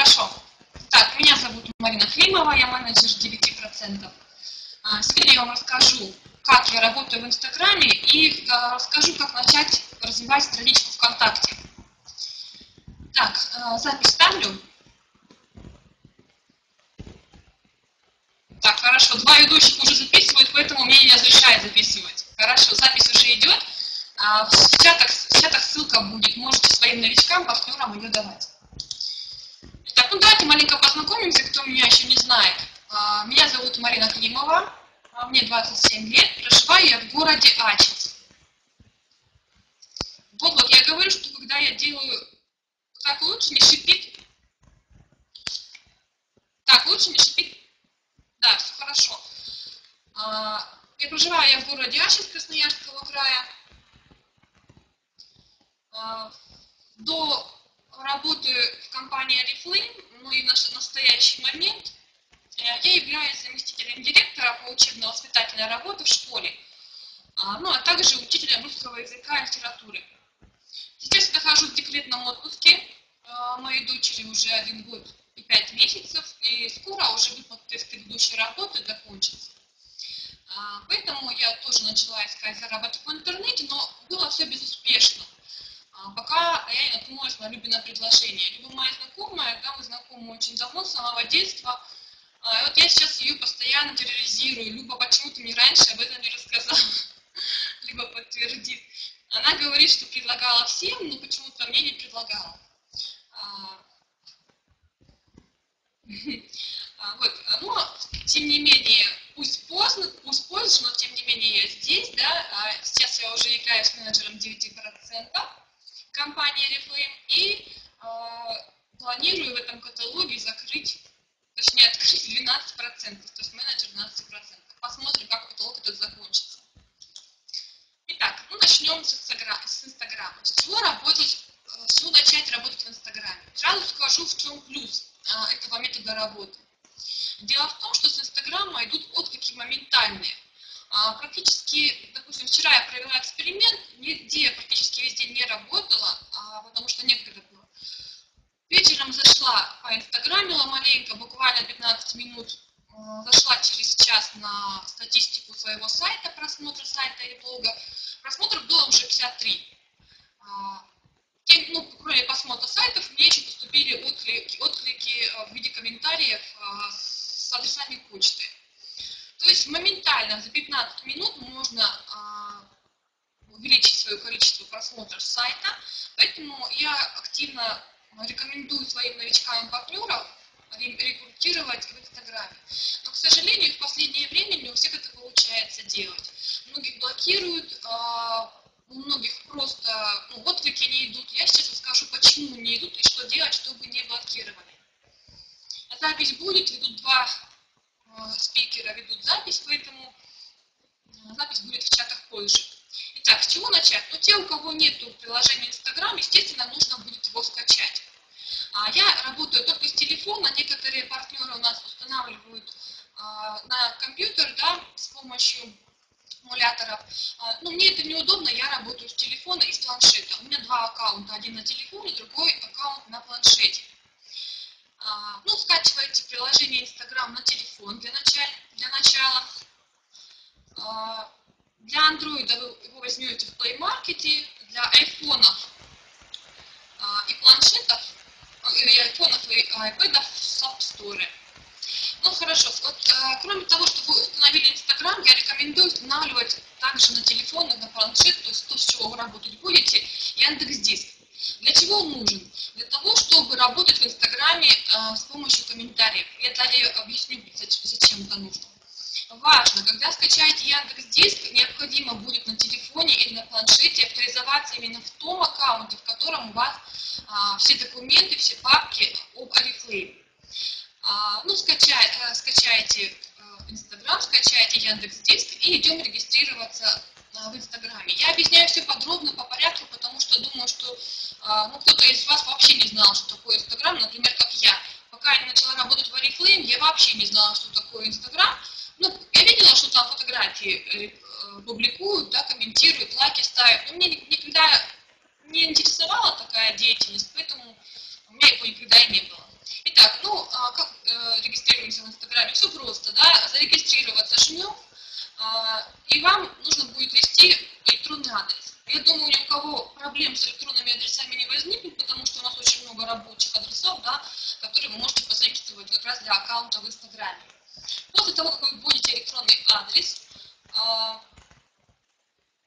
Хорошо. Так, меня зовут Марина Климова, я менеджер 9%. Сегодня я вам расскажу, как я работаю в Инстаграме и расскажу, как начать развивать страничку ВКонтакте. Так, запись ставлю. Так, хорошо, два ведущих уже записывают, поэтому мне не разрешают записывать. Хорошо, запись уже идет. В чатах ссылка будет, можете своим новичкам, партнерам ее давать. Так, ну давайте маленько познакомимся, кто меня еще не знает. Меня зовут Марина Климова, мне 27 лет, проживаю я в городе Ачинск. Вот я говорю, что когда я делаю так, лучше не шипит. Так, лучше не шипит. Да, все хорошо. Я проживаю в городе Ачинск Красноярского края. До работы в компании Oriflame, ну и в настоящий момент, я являюсь заместителем директора по учебно-воспитательной работе в школе, ну а также учителем русского языка и литературы. Сейчас я нахожусь в декретном отпуске, моей дочери уже 1 год и 5 месяцев, и скоро уже выплаты предыдущей работы закончатся. Поэтому я тоже начала искать заработок в интернете, но было все безуспешно, пока я не наткнулась на Любина предложение. Люба моя знакомая, да, мы знакомы очень давно, с самого детства. И вот я сейчас ее постоянно терроризирую. Люба, почему ты мне раньше об этом не рассказала? Либо подтвердит. Она говорит, что предлагала всем, но почему-то мне не предлагала. Но, тем не менее, пусть поздно, пусть позже, но тем не менее я здесь, да, сейчас я уже являюсь менеджером 9% компании Oriflame и планирую в этом каталоге открыть 12%, то есть менеджер 12%. Посмотрим, как каталог этот закончится. Итак, начнем с Инстаграма. С чего начать работать в Инстаграме? Сразу скажу, в чем плюс этого метода работы. Дело в том, что с Инстаграма идут отклики моментальные. Практически, допустим, вчера я провела эксперимент, нигде я практически везде не работала, потому что некогда было. Вечером зашла по инстаграмила маленько, буквально 15 минут, зашла через час на статистику своего сайта, просмотра сайта или блога. Просмотров было уже 53. Кроме просмотра сайтов, мне еще поступили отклики в виде комментариев с адресами почты. То есть моментально за 15 минут можно увеличить свое количество просмотров сайта, поэтому я активно рекомендую своим новичкам и партнерам рекрутировать в Инстаграме. Но, к сожалению, в последнее время не у всех это получается делать. Многих блокируют, у многих просто отклики не идут. Я сейчас расскажу, почему не идут и что делать, чтобы не блокировали. Запись будет, ведут 2 спикера, ведут запись, поэтому запись будет в чатах позже. Итак, с чего начать? Те, у кого нет приложения Инстаграм, естественно, нужно будет его скачать. Я работаю только с телефона, некоторые партнеры у нас устанавливают на компьютер, да, с помощью эмуляторов. Но мне это неудобно, я работаю с телефона и с планшета. У меня 2 аккаунта, один на телефоне, другой аккаунт на планшете. Скачиваете приложение Инстаграм на телефон для начала. Для андроида вы его возьмете в Play Market, для айфонов и планшетов, айфонов и айпэдов в App Store. Хорошо, кроме того, что вы установили Инстаграм, я рекомендую устанавливать также на телефон и на планшет, то есть то, с чего вы работать будете, Яндекс.Диск. Для чего он нужен? Для того, чтобы работать в Инстаграме с помощью комментариев. Я далее объясню, зачем это нужно. Важно, когда скачаете Яндекс.Диск, необходимо будет на телефоне или на планшете авторизоваться именно в том аккаунте, в котором у вас все документы, все папки об Oriflame. Скачайте Инстаграм, скачайте Яндекс.Диск и идем регистрироваться в Инстаграме. Я объясняю все подробно по порядку, потому что думаю, что кто-то из вас вообще не знал, что такое Инстаграм, например, как я. Пока я не начала работать в Oriflame, я вообще не знала, что такое Инстаграм. Я видела, что там фотографии публикуют, да, комментируют, лайки ставят, но мне никогда не интересовала такая деятельность, поэтому у меня его никогда и не было. Итак, адресов, да, которые вы можете позаимствовать как раз для аккаунта в Инстаграме. После того, как вы вводите электронный адрес,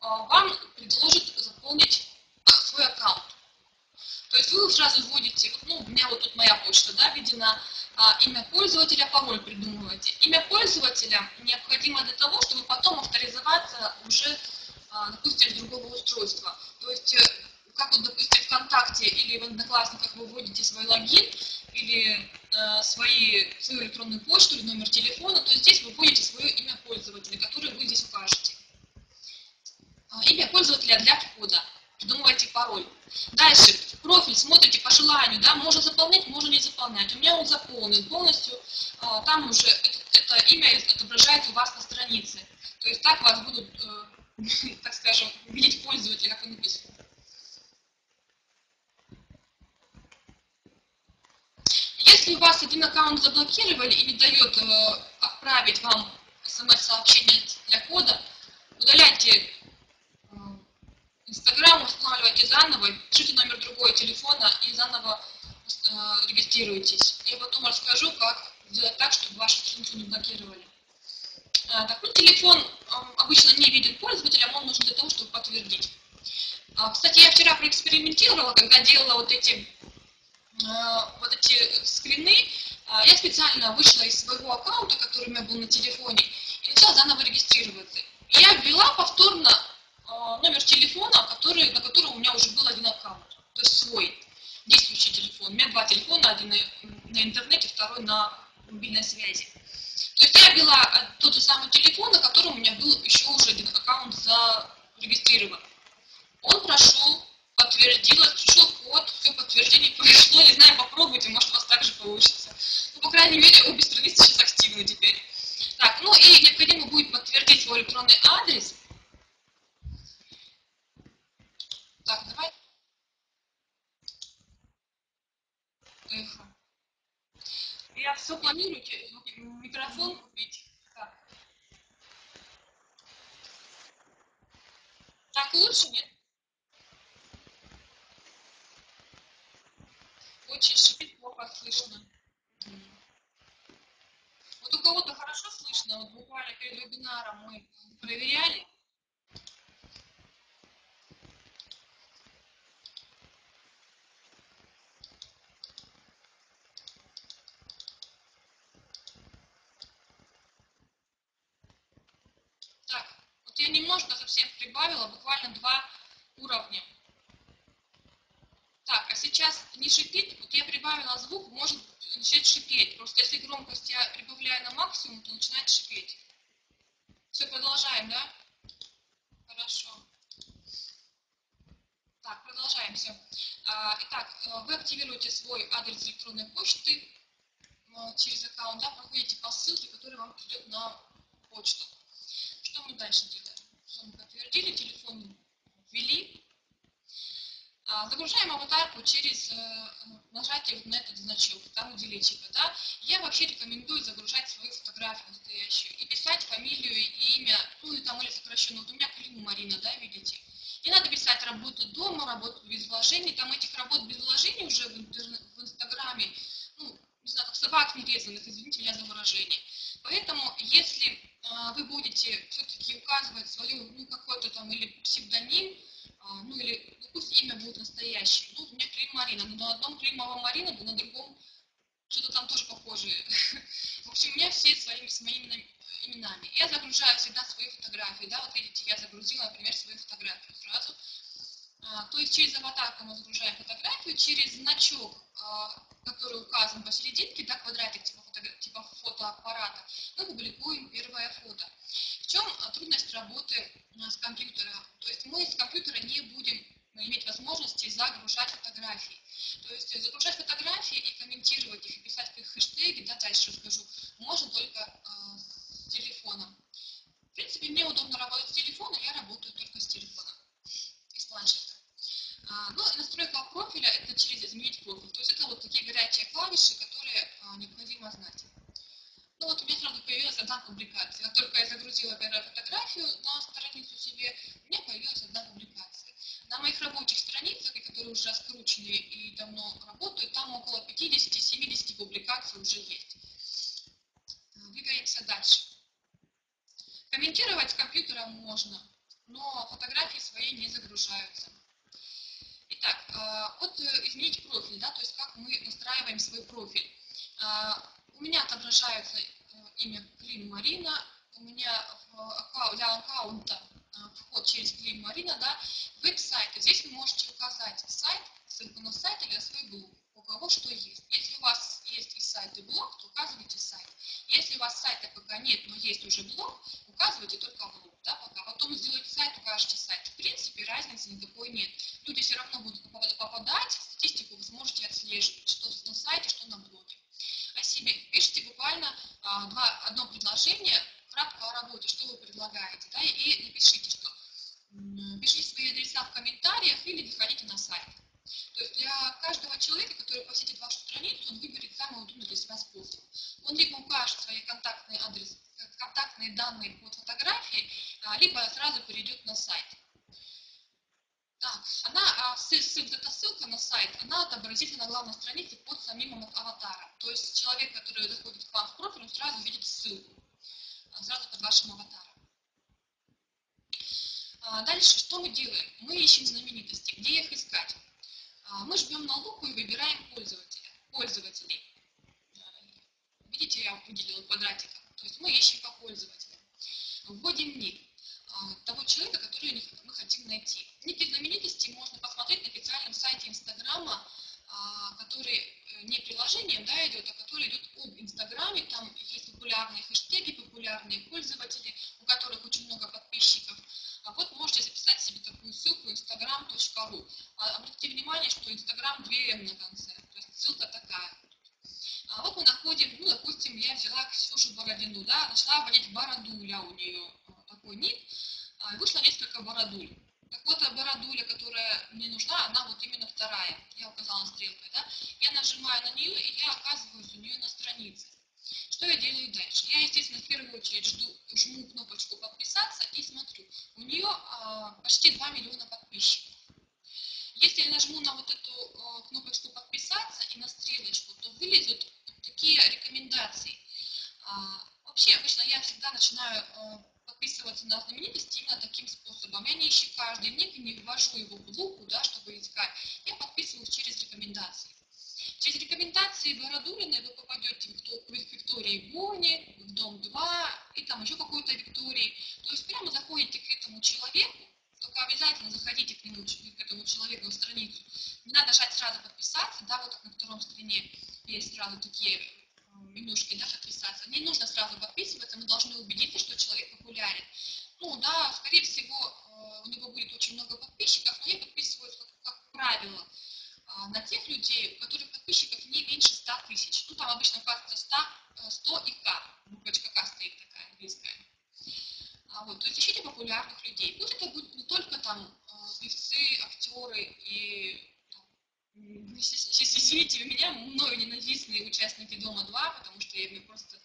вам предложат заполнить свой аккаунт. То есть вы сразу вводите, ну, у меня вот тут моя почта, да, введена, имя пользователя, пароль придумываете. Имя пользователя необходимо для того, чтобы потом авторизоваться уже, допустим, с другого устройства. То есть, как вот, допустим, ВКонтакте или в Одноклассниках вы вводите свой логин или свою электронную почту или номер телефона, то здесь вы вводите свое имя пользователя, которое вы здесь укажете. Имя пользователя для входа. Придумывайте пароль. Дальше, профиль смотрите по желанию, да, можно заполнять, можно не заполнять. У меня он заполнен полностью, там уже это имя отображается у вас на странице. То есть так вас будут, так скажем, видеть пользователи, как и написано. Если у вас один аккаунт заблокировали и не дает отправить вам смс-сообщение для кода, удаляйте Инстаграм, устанавливайте заново, пишите номер другого телефона и заново регистрируйтесь. Я потом расскажу, как сделать так, чтобы вашу страницу не блокировали. Так, ну, телефон обычно не видит пользователя, он нужен для того, чтобы подтвердить. Кстати, я вчера проэкспериментировала, когда делала вот эти скрины, я специально вышла из своего аккаунта, который у меня был на телефоне, и начала заново регистрироваться. И я ввела повторно номер телефона, на который у меня уже был один аккаунт, то есть свой действующий телефон. У меня два телефона, один на интернете, второй на мобильной связи. То есть я ввела тот же самый телефон, на котором у меня был еще уже один аккаунт зарегистрирован. Он прошел, подтвердилось, пришел код, все подтверждение прошло, не знаю, попробуйте, может у вас также получится. Ну, по крайней мере, обе страницы сейчас активны теперь. Так, ну и необходимо будет подтвердить свой электронный адрес. Так, давай. Эхо. Я все планирую, микрофон купить. Так лучше, нет? Очень шипит, плохо слышно. Вот у кого-то хорошо слышно, вот буквально перед вебинаром мы проверяли. Так, вот я немножко совсем прибавила, буквально 2 уровня. Так, а сейчас не шипит, вот я прибавила звук, может начать шипеть. Просто если громкость я прибавляю на максимум, то начинает шипеть. Все, продолжаем, да? Хорошо. Так, продолжаем, все. Итак, вы активируете свой адрес электронной почты через аккаунт, да, проходите по ссылке, которая вам придет на почту. Что мы дальше делаем? Все, мы подтвердили, телефон ввели. Загружаем аватарку через нажатие вот на этот значок, там уделите, да. Я вообще рекомендую загружать свою фотографию настоящую и писать фамилию и имя, ну и там или сокращенно. Вот у меня Клима Марина, да, видите. Не надо писать работа дома, работа без вложений, там этих работ без вложений уже в Инстаграме, ну, не знаю, как собак нерезанных, извините меня за выражение. Поэтому, если вы будете все-таки указывать свою, ну, какой-то там или псевдоним, ну, или, ну, пусть имя будет настоящее. Ну, у меня Клим Марина, но на одном Климова Марина, на другом что-то там тоже похожее. В общем, у меня все с моими именами. Я загружаю всегда свои фотографии, да, вот видите, я загрузила, например, свою фотографию сразу. То есть через аватарку мы загружаем фотографию, через значок, который указан посерединке, да, квадратик типа фотоаппарата, мы публикуем первое фото. В чем трудность работы с компьютера? То есть мы с компьютера не будем иметь возможности загружать фотографии. То есть загружать фотографии и комментировать их, и писать их хэштеги, да, дальше расскажу, можно только с телефоном. В принципе, мне удобно работать с телефона, я работаю только с телефона, из планшета. Ну, настройка профиля — это через изменить профиль. То есть это вот такие горячие клавиши, которые необходимо знать. Ну вот у меня сразу появилась одна публикация. Как только я загрузила первую фотографию на страницу себе, у меня появилась одна публикация. На моих рабочих страницах, которые уже раскручены и давно работают, там около 50-70 публикаций уже есть. Двигаемся дальше. Комментировать с компьютера можно, но фотографии свои не загружаются. Итак, вот изменить профиль, да, то есть как мы настраиваем свой профиль. У меня отображается имя Клим Марина, у меня для аккаунта вход через Клим Марина, да, веб-сайт. Здесь вы можете указать сайт, ссылку на сайт или на свой блог, у кого что есть. Если у вас есть и сайт, и блог, то указывайте сайт. Если у вас сайта пока нет, но есть уже блог, указывайте только блог, да, пока. Потом сделаете сайт, укажете сайт. В принципе, разницы никакой нет. Люди все равно будут попадать, статистику вы сможете отслеживать, что на сайте, что на блоге. О себе. Пишите буквально одно предложение, кратко о работе, что вы предлагаете, да, и напишите, что пишите свои адреса в комментариях или заходите на сайт. То есть для каждого человека, который посетит вашу страницу, он выберет самый удобный для себя способ. Он либо укажет свои контактные данные под фотографией, либо сразу перейдет на сайт. Так, эта ссылка на сайт, она отобразится на главной странице под самим аватаром. То есть человек, который заходит к вам в профиль, он сразу видит ссылку, сразу под вашим аватаром. Дальше, что мы делаем? Мы ищем знаменитости. Где их искать? Мы жмем на лупу и выбираем пользователей. Видите, я выделила квадратиком. То есть мы ищем по пользователям. Вводим ник того человека, который мы хотим найти. Ники знаменитостей можно посмотреть на официальном сайте Инстаграма, который не приложением, да, идет, а который идет об Инстаграме. Там есть популярные хэштеги, популярные пользователи, у которых очень много подписчиков. Вот можете записать себе такую ссылку instagram.ru. Обратите внимание, что Инстаграм 2М на конце. То есть ссылка такая. Вот мы находим, ну, допустим, я взяла Ксюшу Бородину, да, нашла вводить Бородуля у нее такой ник, и вышло несколько Бородуль. Так вот, Бородуля, которая мне нужна, она вот именно вторая. Я указала стрелкой, да. Я нажимаю на нее, и я оказываюсь у нее на странице. Что я делаю дальше? Я, естественно, в первую очередь жму кнопочку «Подписаться» и смотрю. У нее почти 2 миллиона подписчиков. Если я нажму на вот эту кнопочку «Подписаться» и на стрелочку, то вылезут такие рекомендации. Вообще, обычно я всегда начинаю подписываться на знаменитости именно таким способом. Я не ищу каждый ник и не ввожу его в лупу, да, чтобы искать. Я подписываюсь через рекомендации. Через рекомендации Бородулиной вы попадете к Виктории Бони, в дом 2 и там еще какой-то Виктории. То есть прямо заходите к этому человеку, только обязательно заходите к этому человеку на страницу. Не надо нажать сразу подписаться, да, вот как на втором стороне есть сразу такие менюшки, да, подписаться. Не нужно сразу подписываться, мы должны убедиться, что человек популярен. Ну да, скорее всего, у него будет очень много подписчиков, но я подписываюсь, как правило, на тех людей, у которых подписчиков не меньше 100 тысяч. Ну, там обычно указывается 100 и К. Буквочка К стоит такая английская. Вот, то есть ищите популярных людей. Пусть это будут не только там певцы, актеры и сейчас извините, у меня мною ненавистные участники Дома 2, потому что я просто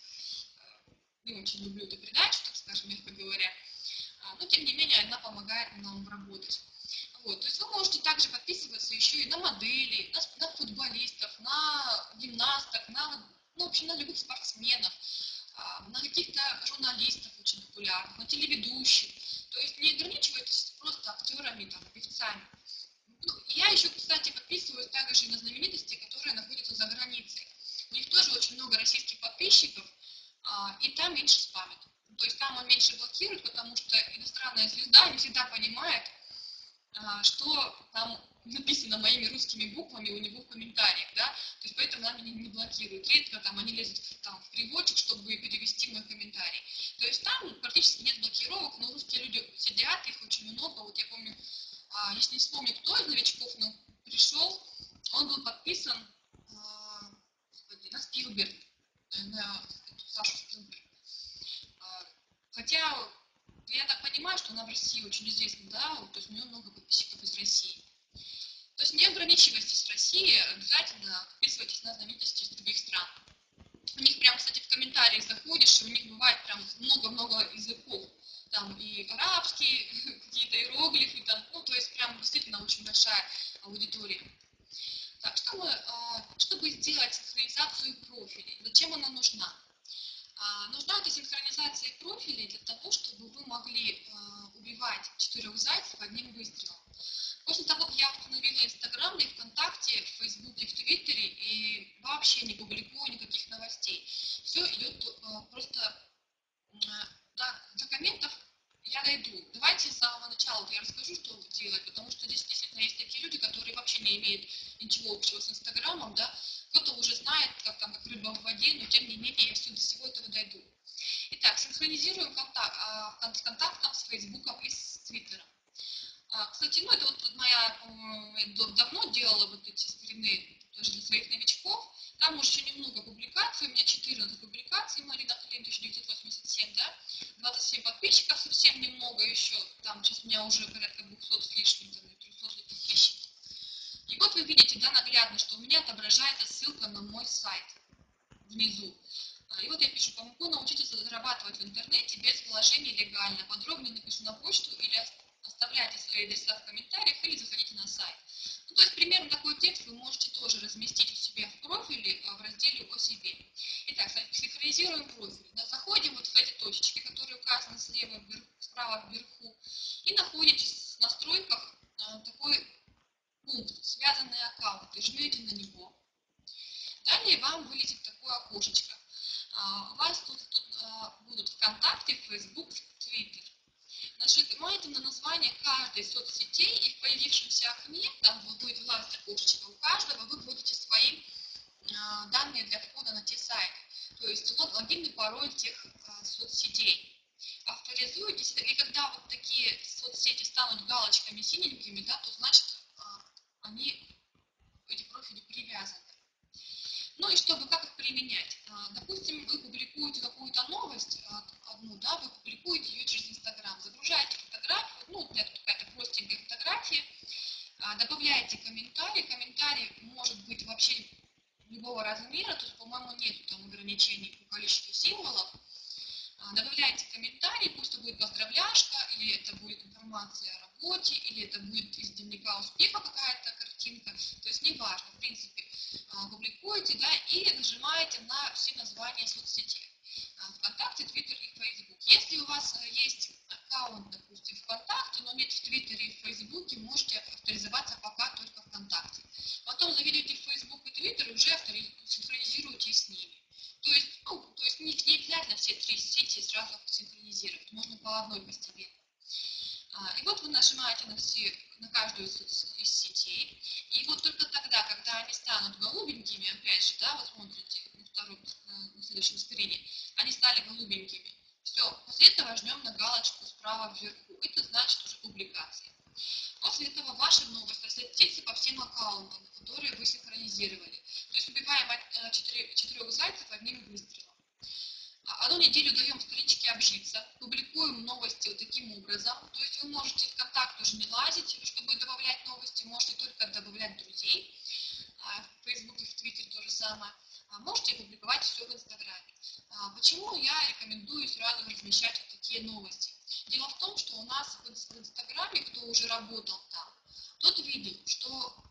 не очень люблю эту передачу, так скажем, мягко говоря. Но тем не менее она помогает нам работать. Вот, то есть вы можете также подписываться еще и на моделей, на футболистов, на гимнасток, ну, в общем, на любых спортсменов, на каких-то журналистов очень популярных, на телеведущих. То есть не ограничивайтесь просто актерами, там, певцами. Ну, я еще, кстати, подписываюсь также и на знаменитости, которые находятся за границей. У них тоже очень много российских подписчиков, и там меньше спамят. То есть там он меньше блокирует, потому что иностранная звезда не всегда понимает, что там написано моими русскими буквами у него в комментариях, да, то есть поэтому она меня не блокирует. Редко там они лезут там в переводчик, чтобы перевести мой комментарий. То есть там практически нет блокировок, но русские люди сидят, их очень много. Вот я помню, если не вспомню, кто из новичков пришел, он был подписан на Спилберг, на Сашу Спилберг. Хотя я так понимаю, что она в России очень известна, да, то есть у нее много подписчиков из России. То есть не ограничивайтесь в России, обязательно подписывайтесь на знаменитости из других стран. У них прям, кстати, в комментариях заходишь, и у них бывает прям много-много языков. Там и арабские, какие-то иероглифы, там, ну, то есть прям действительно синхронизацию профилей. Зачем она нужна? Нужна эта синхронизация профилей для того, чтобы вы могли убивать 4 зайцев одним выстрелом. После того, как я установила Инстаграм, я ВКонтакте, в Фейсбуке, в Твиттере и вообще не публикую никаких новостей. Все идет просто до комментов я дойду. Давайте с самого начала я расскажу, что делать, потому что здесь действительно есть такие люди, которые вообще не имеют ничего общего с Инстаграмом, да, кто-то уже знает, как рыба в воде, но тем не менее я до всего этого дойду. Итак, синхронизируем с контактом, с Фейсбуком и с Твиттером. Кстати, это вот я давно делала вот эти скрины тоже для своих новичков. Там уже еще немного публикаций, у меня 14 публикаций, Марина Клин, 1987, да, 27 подписчиков, совсем немного еще, там сейчас у меня уже порядка 200 с лишним, 300 подписчиков. И вот вы видите, да, наглядно, что у меня отображается ссылка на мой сайт внизу. И вот я пишу, помогу научиться зарабатывать в интернете без вложений легально. Подробнее напишу на почту или оставляйте свои адреса в комментариях или заходите на сайт. То есть примерно такой текст вы можете тоже разместить у себя в профиле в разделе «О себе». Итак, синхронизируем профиль. Заходим вот в эти точечки, которые указаны справа вверху, и находите в настройках такой пункт «Связанные аккаунты». Жмете на него. Далее вам вылезет такое окошечко. У вас тут будут ВКонтакте, Фейсбук, Твиттер. Нажимаете на название каждой соцсетей, и в появившемся окне, там будет вылазить окошечко, у каждого вы вводите свои данные для входа на те сайты. То есть логин и пароль тех соцсетей. Авторизуетесь, и когда вот такие соцсети станут галочками синенькими, да, то значит эти профили привязаны. Ну и как их применять? Допустим, вы публикуете какую-то новость одну, да, вы публикуете ее через Инстаграм, загружаете фотографию, это какая-то простенькая фотография, добавляете комментарий может быть вообще любого размера, тут, по-моему, нет там ограничений по количеству символов. Добавляете комментарий, пусть это будет поздравляшка, или это будет информация о работе, или это будет из дневника успеха какая-то картинка, то есть неважно, в принципе, публикуете, да, и нажимаете на все названия соцсетей. ВКонтакте, Твиттер и Фейсбук. Если у вас есть аккаунт, допустим, ВКонтакте, но нет в Твиттере и в Фейсбуке, можете авторизоваться пока только ВКонтакте. Потом заведете в Фейсбук и Твиттер и уже синхронизируете с ними. То есть не обязательно все 3 сети сразу синхронизировать, можно по одной постепенно. И вот вы нажимаете на каждую из сетей, и вот только тогда, когда они станут голубенькими, опять же, да, вы смотрите на следующем скрине, они стали голубенькими. Все, после этого жмем на галочку справа вверху, это значит уже публикация. После этого ваша новость разлетится по всем аккаунтам, которые вы синхронизировали. То есть убиваем 4 зайцев одним выстрелом. Одну неделю даем страничке обжиться, публикуем новости вот таким образом. То есть вы можете в контакт уже не лазить, чтобы добавлять новости, можете только добавлять друзей. В Фейсбуке, в Твиттере то же самое. Можете публиковать все в Инстаграме. Почему я рекомендую сразу размещать вот такие новости? Дело в том, что у нас в Инстаграме, кто уже работал там, тот видел, что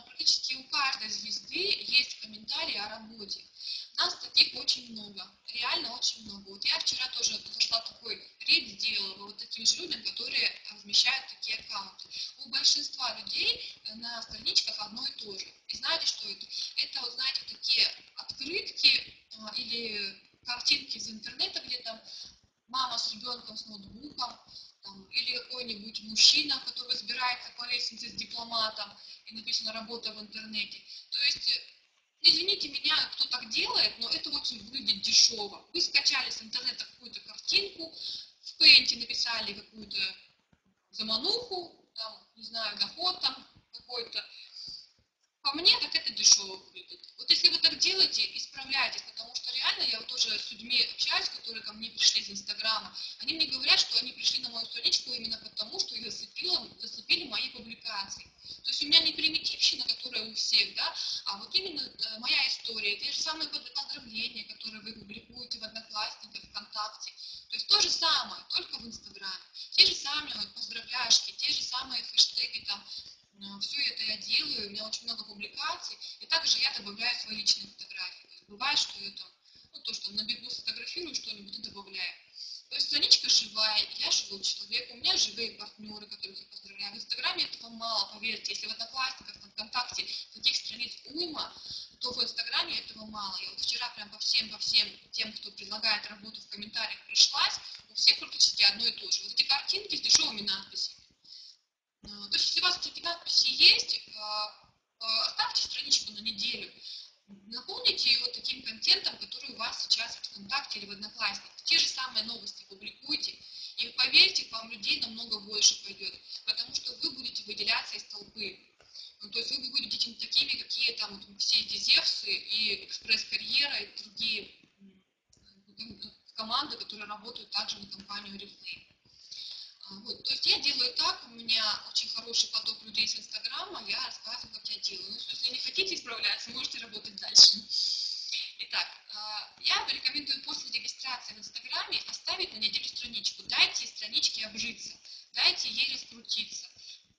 практически у каждой звезды есть комментарии о работе. Нас таких очень много, реально очень много. Вот я вчера тоже зашла такой рейд, сделала вот таким же людям, которые размещают такие аккаунты. У большинства людей на страничках одно и то же. И знаете, что это? Это, вот знаете, такие открытки или картинки из интернета, где там мама с ребенком с ноутбуком, или какой-нибудь мужчина, который взбирается по лестнице с дипломатом, и написано «работа в интернете». То есть, извините меня, кто так делает, но это очень выглядит дешево. Вы скачали с интернета какую-то картинку, в Paint написали какую-то замануху, не знаю, доход какой-то. По мне, так это дешево выглядит. Вот если вы так делаете, исправляйтесь, потому что реально я вот тоже с людьми общаюсь, которые ко мне пришли из Инстаграма. Они мне говорят, что они пришли на мою страничку именно потому, что их зацепили мои публикации. То есть у меня не примитивщина, которая у всех, да, а вот именно моя история, те же самые поздравления, которые вы публикуете в Одноклассниках, ВКонтакте. То есть то же самое, только в Инстаграме. Те же самые поздравляшки, те же самые хэштеги там. Все это я делаю, у меня очень много публикаций, и также я добавляю свои личные фотографии. бывает, что я там, ну, то, что на бегу сфотографирую что-нибудь и добавляю. То есть страничка живая, я живой человек, у меня живые партнеры, которых я поздравляю. В Инстаграме этого мало, поверьте. Если в Одноклассниках, на ВКонтакте таких страниц уйма, то в Инстаграме этого мало. Я вот вчера прям по всем тем, кто предлагает работу в комментариях, прошлась, у всех практически одно и то же. Вот эти картинки с дешевыми надписями. То есть, если у вас такие надписи есть, оставьте страничку на неделю. Наполните ее таким контентом, который у вас сейчас в ВКонтакте или в Одноклассниках. Те же самые новости публикуйте, и поверьте, к вам людей намного больше пойдет, потому что вы будете выделяться из толпы. То есть вы будете не такими, какие там вот, все эти Зевсы и Экспресс-карьера и другие команды, которые работают также на компанию Oriflame. Вот, то есть я делаю так, у меня очень хороший поток людей с Инстаграма, я рассказываю, как я делаю. Ну, если не хотите исправляться, можете работать дальше. Итак, я рекомендую после регистрации в Инстаграме оставить на неделю страничку. Дайте страничке обжиться, дайте ей раскрутиться.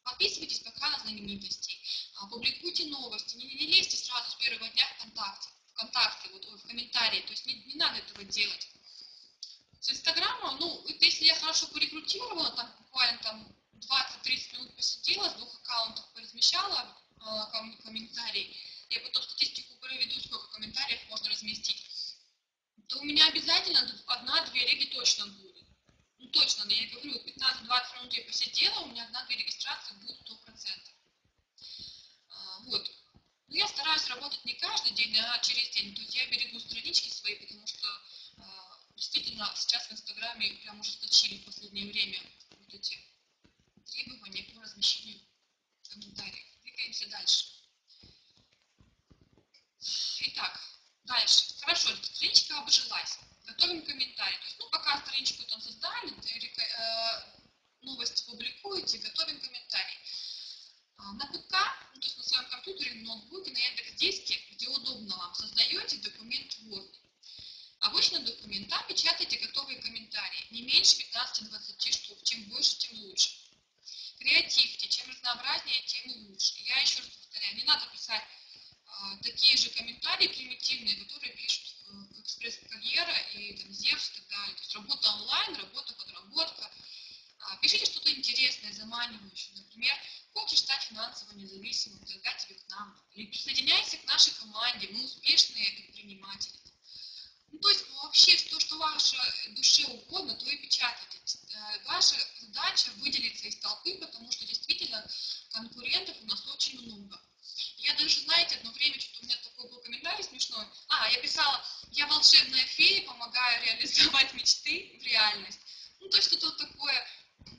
Подписывайтесь пока на знаменитостей, публикуйте новости, не лезьте сразу с первого дня ВКонтакте, вот, в комментарии, то есть не надо этого делать. С Инстаграма, ну, если я хорошо порекрутировала, там буквально там 20-30 минут посидела, с 2 аккаунтов поразмещала комментарии, я потом статистику проведу, сколько комментариев можно разместить, то у меня обязательно 1-2 реги точно будет. Ну, точно, я говорю, 15-20 минут я посидела, у меня 1-2 регистрации будут 100%. Вот. Но я стараюсь работать не каждый день, а через день. То есть я берегу странички свои, потому что действительно сейчас в Инстаграме прям ужесточили в последнее время вот эти требования по размещению комментариев. Двигаемся дальше. Итак, дальше. Хорошо, страничка обжилась. Готовим комментарий. То есть, ну, пока страничку там создали, новости публикуете, готовим комментарий. На ПК, ну, то есть на своем компьютере, на ноутбуке, на Яндекс.Диске, где удобно вам, создаете документ Word. Обычно документ, там печатайте готовые комментарии, не меньше 15-20 штук, чем больше, тем лучше. Креативьте, чем разнообразнее, тем лучше. Я еще раз повторяю, не надо писать такие же комментарии примитивные, которые пишут Экспресс-карьера и там, Зевс и так далее. То есть работа онлайн, работа подработка. Пишите что-то интересное, заманивающее. Например, хочешь стать финансово независимым, тогда тебе к нам. Или присоединяйся к нашей команде, мы успешные предприниматели. Ну, то есть вообще то, что вашей душе угодно, то и печатайте. Ваша задача выделиться из толпы, потому что действительно конкурентов у нас очень много. Я даже, знаете, одно время, что-то у меня такой был комментарий смешной. Я писала, я волшебная фея, помогаю реализовать мечты в реальность. Ну, то есть что-то вот такое,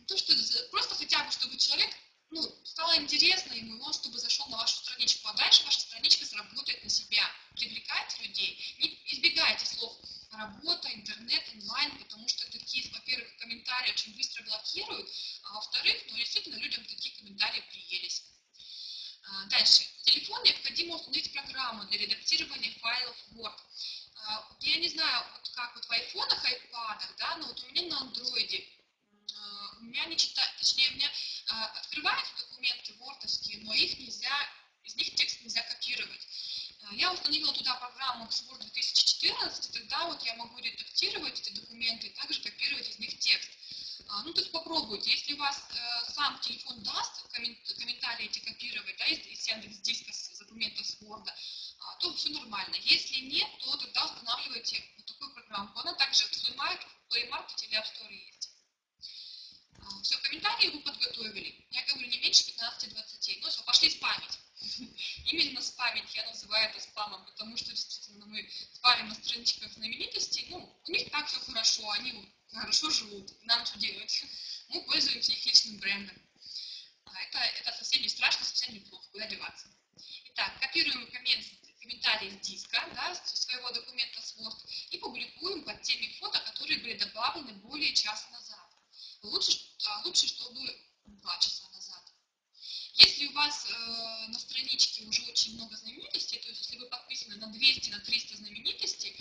то, что просто хотя бы, чтобы человек, ну, стало интересно ему, и он, чтобы зашел на вашу страничку, а дальше ваша страничка сработает на себя. Привлекайте людей, не избегайте слов работа, интернет, онлайн, потому что такие, во-первых, комментарии очень быстро блокируют, а во-вторых, ну, действительно, людям такие комментарии приелись. Дальше. В телефон необходимо установить программу для редактирования файлов Word. Я не знаю, вот как вот в айфонах, айпадах, да, но вот у меня на андроиде, у меня не читают, точнее, у меня открываются документы вордовские, но их нельзя, из них текст нельзя копировать. Я установила туда программу Word 2014, и тогда вот я могу редактировать эти документы и также копировать из них текст. Ну, то есть попробуйте. Если у вас сам телефон даст комментарии эти копировать, да, из Яндекс.Диска, с документов с Word, то все нормально. Если нет, то тогда устанавливайте вот такую программку. Она также в Play Market или App Store есть. Все, комментарии вы подготовили. Я говорю, не меньше 15-20. Ну все, пошли спамить. Именно спамить, я называю это спамом, потому что действительно мы спамим на страничках знаменитостей, ну, у них так все хорошо, они хорошо живут, нам что делать? Мы пользуемся их личным брендом. Это совсем не страшно, совсем неплохо, куда деваться. Итак, копируем комментарии с диска, да, со своего документа с Word, и публикуем под теми фото, которые были добавлены более часа назад. Лучше, чтобы 2 часа назад. Если у вас на страничке уже очень много знаменитостей, то есть если вы подписаны на 200-300 знаменитостей,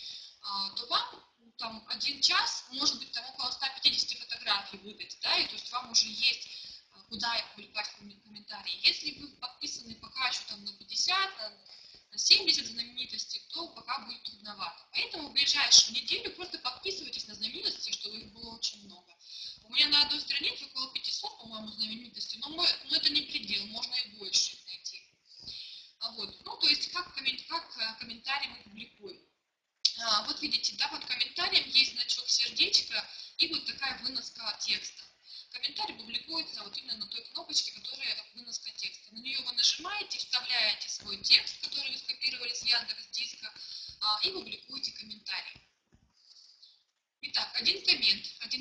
то вам там 1 час, может быть, там около 150 фотографий выдать, да, и то есть вам уже есть куда их публиковать в комментарии. Если вы подписаны пока еще там на 50, на 70 знаменитостей, то пока будет будет трудновато. Поэтому в ближайшую неделю просто подписывайтесь на знаменитости, чтобы их было очень много. У меня на одной странице около 500, по-моему, знаменитостей, но это не предел, можно и больше их найти. Вот. Ну, то есть, как комментарии мы публикуем. Вот видите, да, под комментарием есть значок сердечко и вот такая выноска текста. Комментарий публикуется вот именно на той кнопочке, которая выноска текста. На нее вы нажимаете, вставляете свой текст, который вы скопировали с Яндекс.Диска, и публикуете комментарий. Итак, один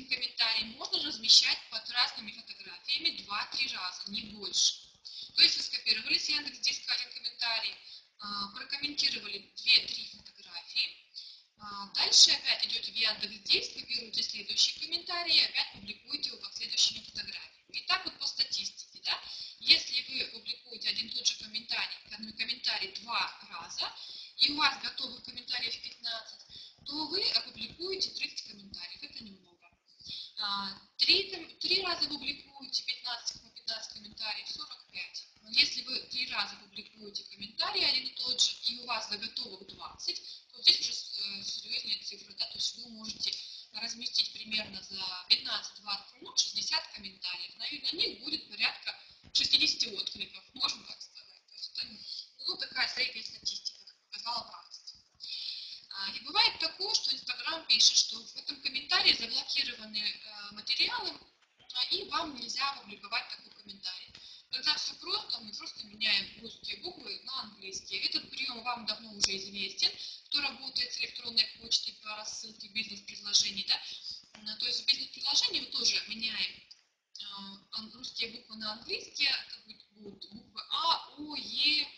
комментарий можно размещать под разными фотографиями 2-3 раза, не больше. То есть вы скопировали с Яндекс.Диска один комментарий, прокомментировали 2-3 фотографии, дальше опять идете в Яндекс.Диск, копируете следующий комментарий и опять публикуете его под следующими фотографиями. И так вот по статистике, да, если вы публикуете один и тот же комментарий 2 раза, и у вас готовых комментариев 15, то вы опубликуете 30 комментариев, это немного. 3 раза публикуете 15 комментариев, 45. Но если вы 3 раза публикуете комментарий один и тот же, и у вас заготовок 20, то здесь уже серьезные цифры, да, то есть вы можете разместить примерно за 15-20 минут 60 комментариев. На них будет порядка 60 откликов, можно так сказать. То есть это такая средняя статистика, как показала практика. И бывает такое, что Инстаграм пишет, что в этом комментарии заблокированы материалы, и вам нельзя публиковать такой комментарий. Тогда все просто, мы просто меняем русские буквы на английские. Этот прием вам давно уже известен, кто работает с электронной почтой по рассылке бизнес-предложений, да? То есть в бизнес-предложении мы тоже меняем русские буквы на английские, это будут буквы А, О, Е,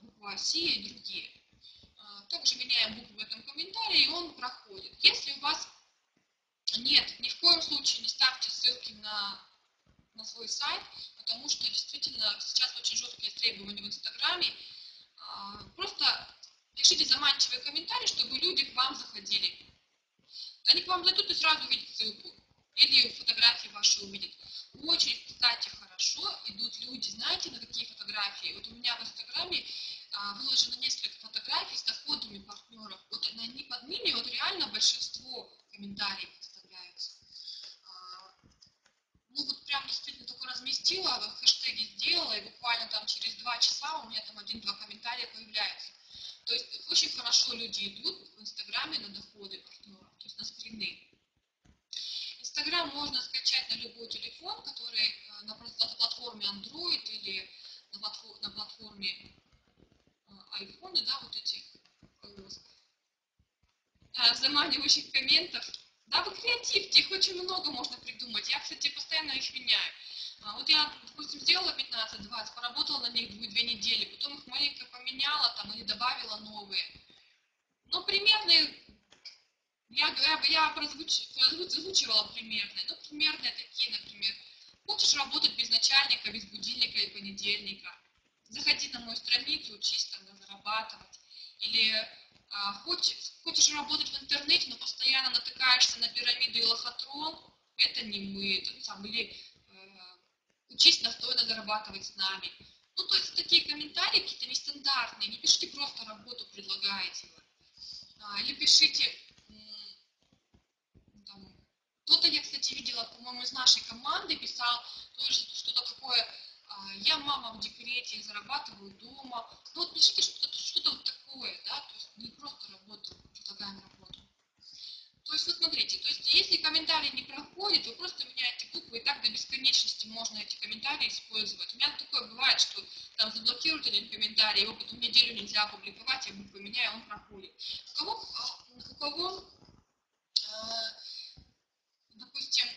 буква С и другие. Также меняем букву в этом комментарии, и он проходит. Если у вас нет, ни в коем случае не ставьте ссылки на свой сайт, потому что действительно сейчас очень жесткие требования в Инстаграме. Просто пишите заманчивые комментарии, чтобы люди к вам заходили. Они к вам зайдут и сразу увидят ссылку. Или фотографии ваши увидят. Очень, кстати, хорошо идут люди, знаете, на какие фотографии? Вот у меня в Инстаграме выложено несколько фотографий с доходами партнеров. Вот под ними вот реально большинство комментариев вставляются. Ну вот прям действительно только разместила, хэштеги сделала, и буквально там через 2 часа у меня там 1-2 комментария появляются. То есть очень хорошо люди идут в Инстаграме на доходы партнеров, то есть на скрины. Инстаграм можно скачать на любой телефон, который на платформе Android или на платформе iPhone, да, вот этих заманивающих комментов. Да, вы креативьте, их очень много можно придумать. Я, кстати, постоянно их меняю. Вот я, допустим, сделала 15-20, поработала на них 2 недели, потом их маленько поменяла там или добавила новые. Но примерные, я озвучивала примерные. Ну, примерные такие, например. Хочешь работать без начальника, без будильника и понедельника? Заходи на мою страницу, учись там зарабатывать. Или хочешь работать в интернете, но постоянно натыкаешься на пирамиды и лохотрон, это не мы. Или учись достойно зарабатывать с нами. Ну, то есть такие комментарии какие-то нестандартные. Не пишите просто работу, предлагаете вы. Или пишите, кто-то, я, кстати, видела, по-моему, из нашей команды писал тоже что-то такое, я мама в декрете, зарабатываю дома. Ну вот пишите что-то вот такое, да, то есть не просто работу, предлагаем работу. То есть вот смотрите, то есть если комментарий не проходит, вы просто меняете буквы, и так до бесконечности можно эти комментарии использовать. У меня такое бывает, что там заблокируют один комментарий, его потом неделю нельзя опубликовать, я буквы меняю, он проходит. У кого допустим,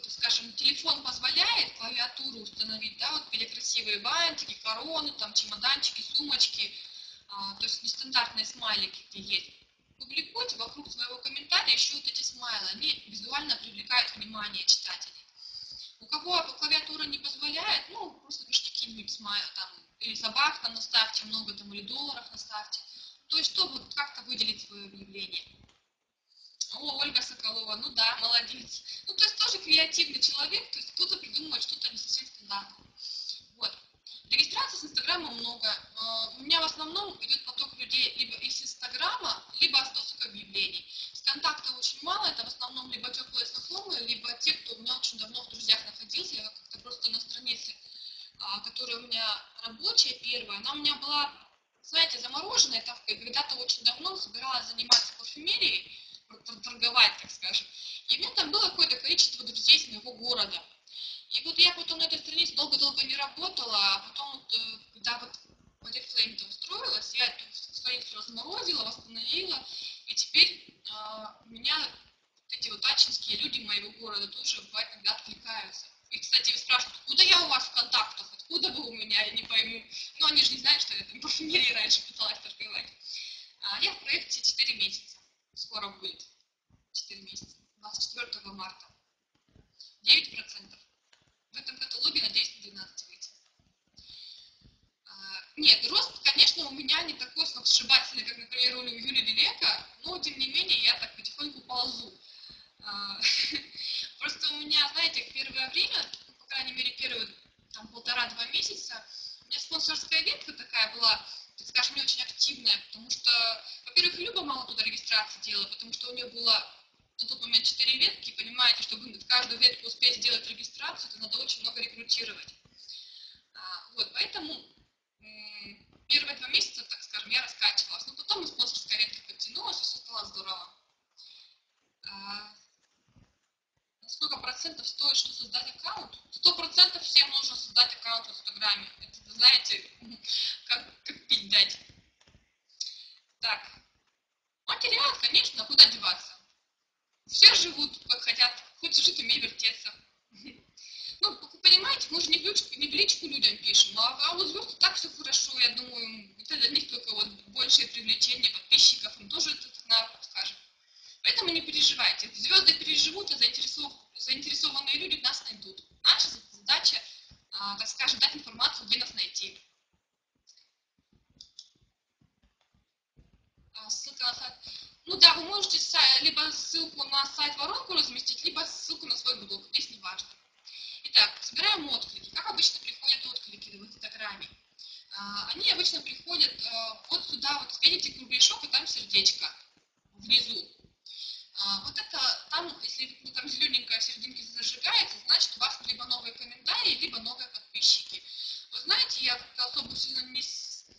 скажем, телефон позволяет клавиатуру установить, да, вот где красивые бантики, короны, там, чемоданчики, сумочки, то есть нестандартные смайлики, где есть. Публикуйте вокруг своего комментария еще вот эти смайлы, они визуально привлекают внимание читателей. У кого клавиатура не позволяет, ну, просто пишите какие-нибудь смайлы, там, или собак там наставьте много, там, или долларов наставьте. То есть, чтобы как-то выделить свое объявление. О, Ольга Соколова, ну да, молодец. Ну, то есть тоже креативный человек, то есть кто-то придумывает что-то не совсем стандартное. Вот. Регистрации с Инстаграма много. У меня в основном идет поток людей либо из Инстаграма, города тоже бывает иногда откликаются. И, кстати, спрашивают, откуда я у вас в контактах, откуда вы у меня, я не пойму. Но они же не знают, что я там по фамилии раньше пыталась торговать. Я в проекте 4 месяца. Скоро будет 4 месяца. 24 марта. 9%. В этом каталоге надеюсь на 12 выйти. Нет, рост, конечно, у меня не такой сногсшибательный, как, например, у Юлии Лелека, но, тем не менее, я так потихоньку ползу. Просто у меня, знаете, первое время, по крайней мере, первые там 1,5-2 месяца, у меня спонсорская ветка такая была, так скажем, не очень активная, потому что, во-первых, Люба мало туда регистрации делала, потому что у нее было на тот момент 4 ветки, понимаете, чтобы в каждую ветку успеть сделать регистрацию, это надо очень много рекрутировать. Вот, поэтому первые 2 месяца, так скажем, я раскачивалась, но потом спонсорская ветка подтянулась, и все стало здорово. Сколько процентов стоит, что создать аккаунт? 100% всем нужно создать аккаунт в Инстаграме. Это, знаете, как пить дать. Так, материал, конечно, куда деваться? Все живут, как хотят, хоть жить, умей вертеться. Ну, понимаете, мы же не в личку людям пишем, а вот звезды так все хорошо, я думаю, это для них только вот большее привлечение подписчиков, им тоже это народ скажет. Поэтому не переживайте, звезды переживут, а заинтересованные люди нас найдут. Наша задача, так скажем, дать информацию, где нас найти. Ссылка на сайт. Ну да, вы можете либо ссылку на сайт воронку разместить, либо ссылку на свой блог, здесь не важно. Итак, собираем отклики. Как обычно приходят отклики в Инстаграме? Они обычно приходят вот сюда, вот видите кругляшок, и там сердечко внизу. Вот это там, если там зелененькая серединка зажигается, значит у вас либо новые комментарии, либо новые подписчики. Вы знаете, я особо сильно не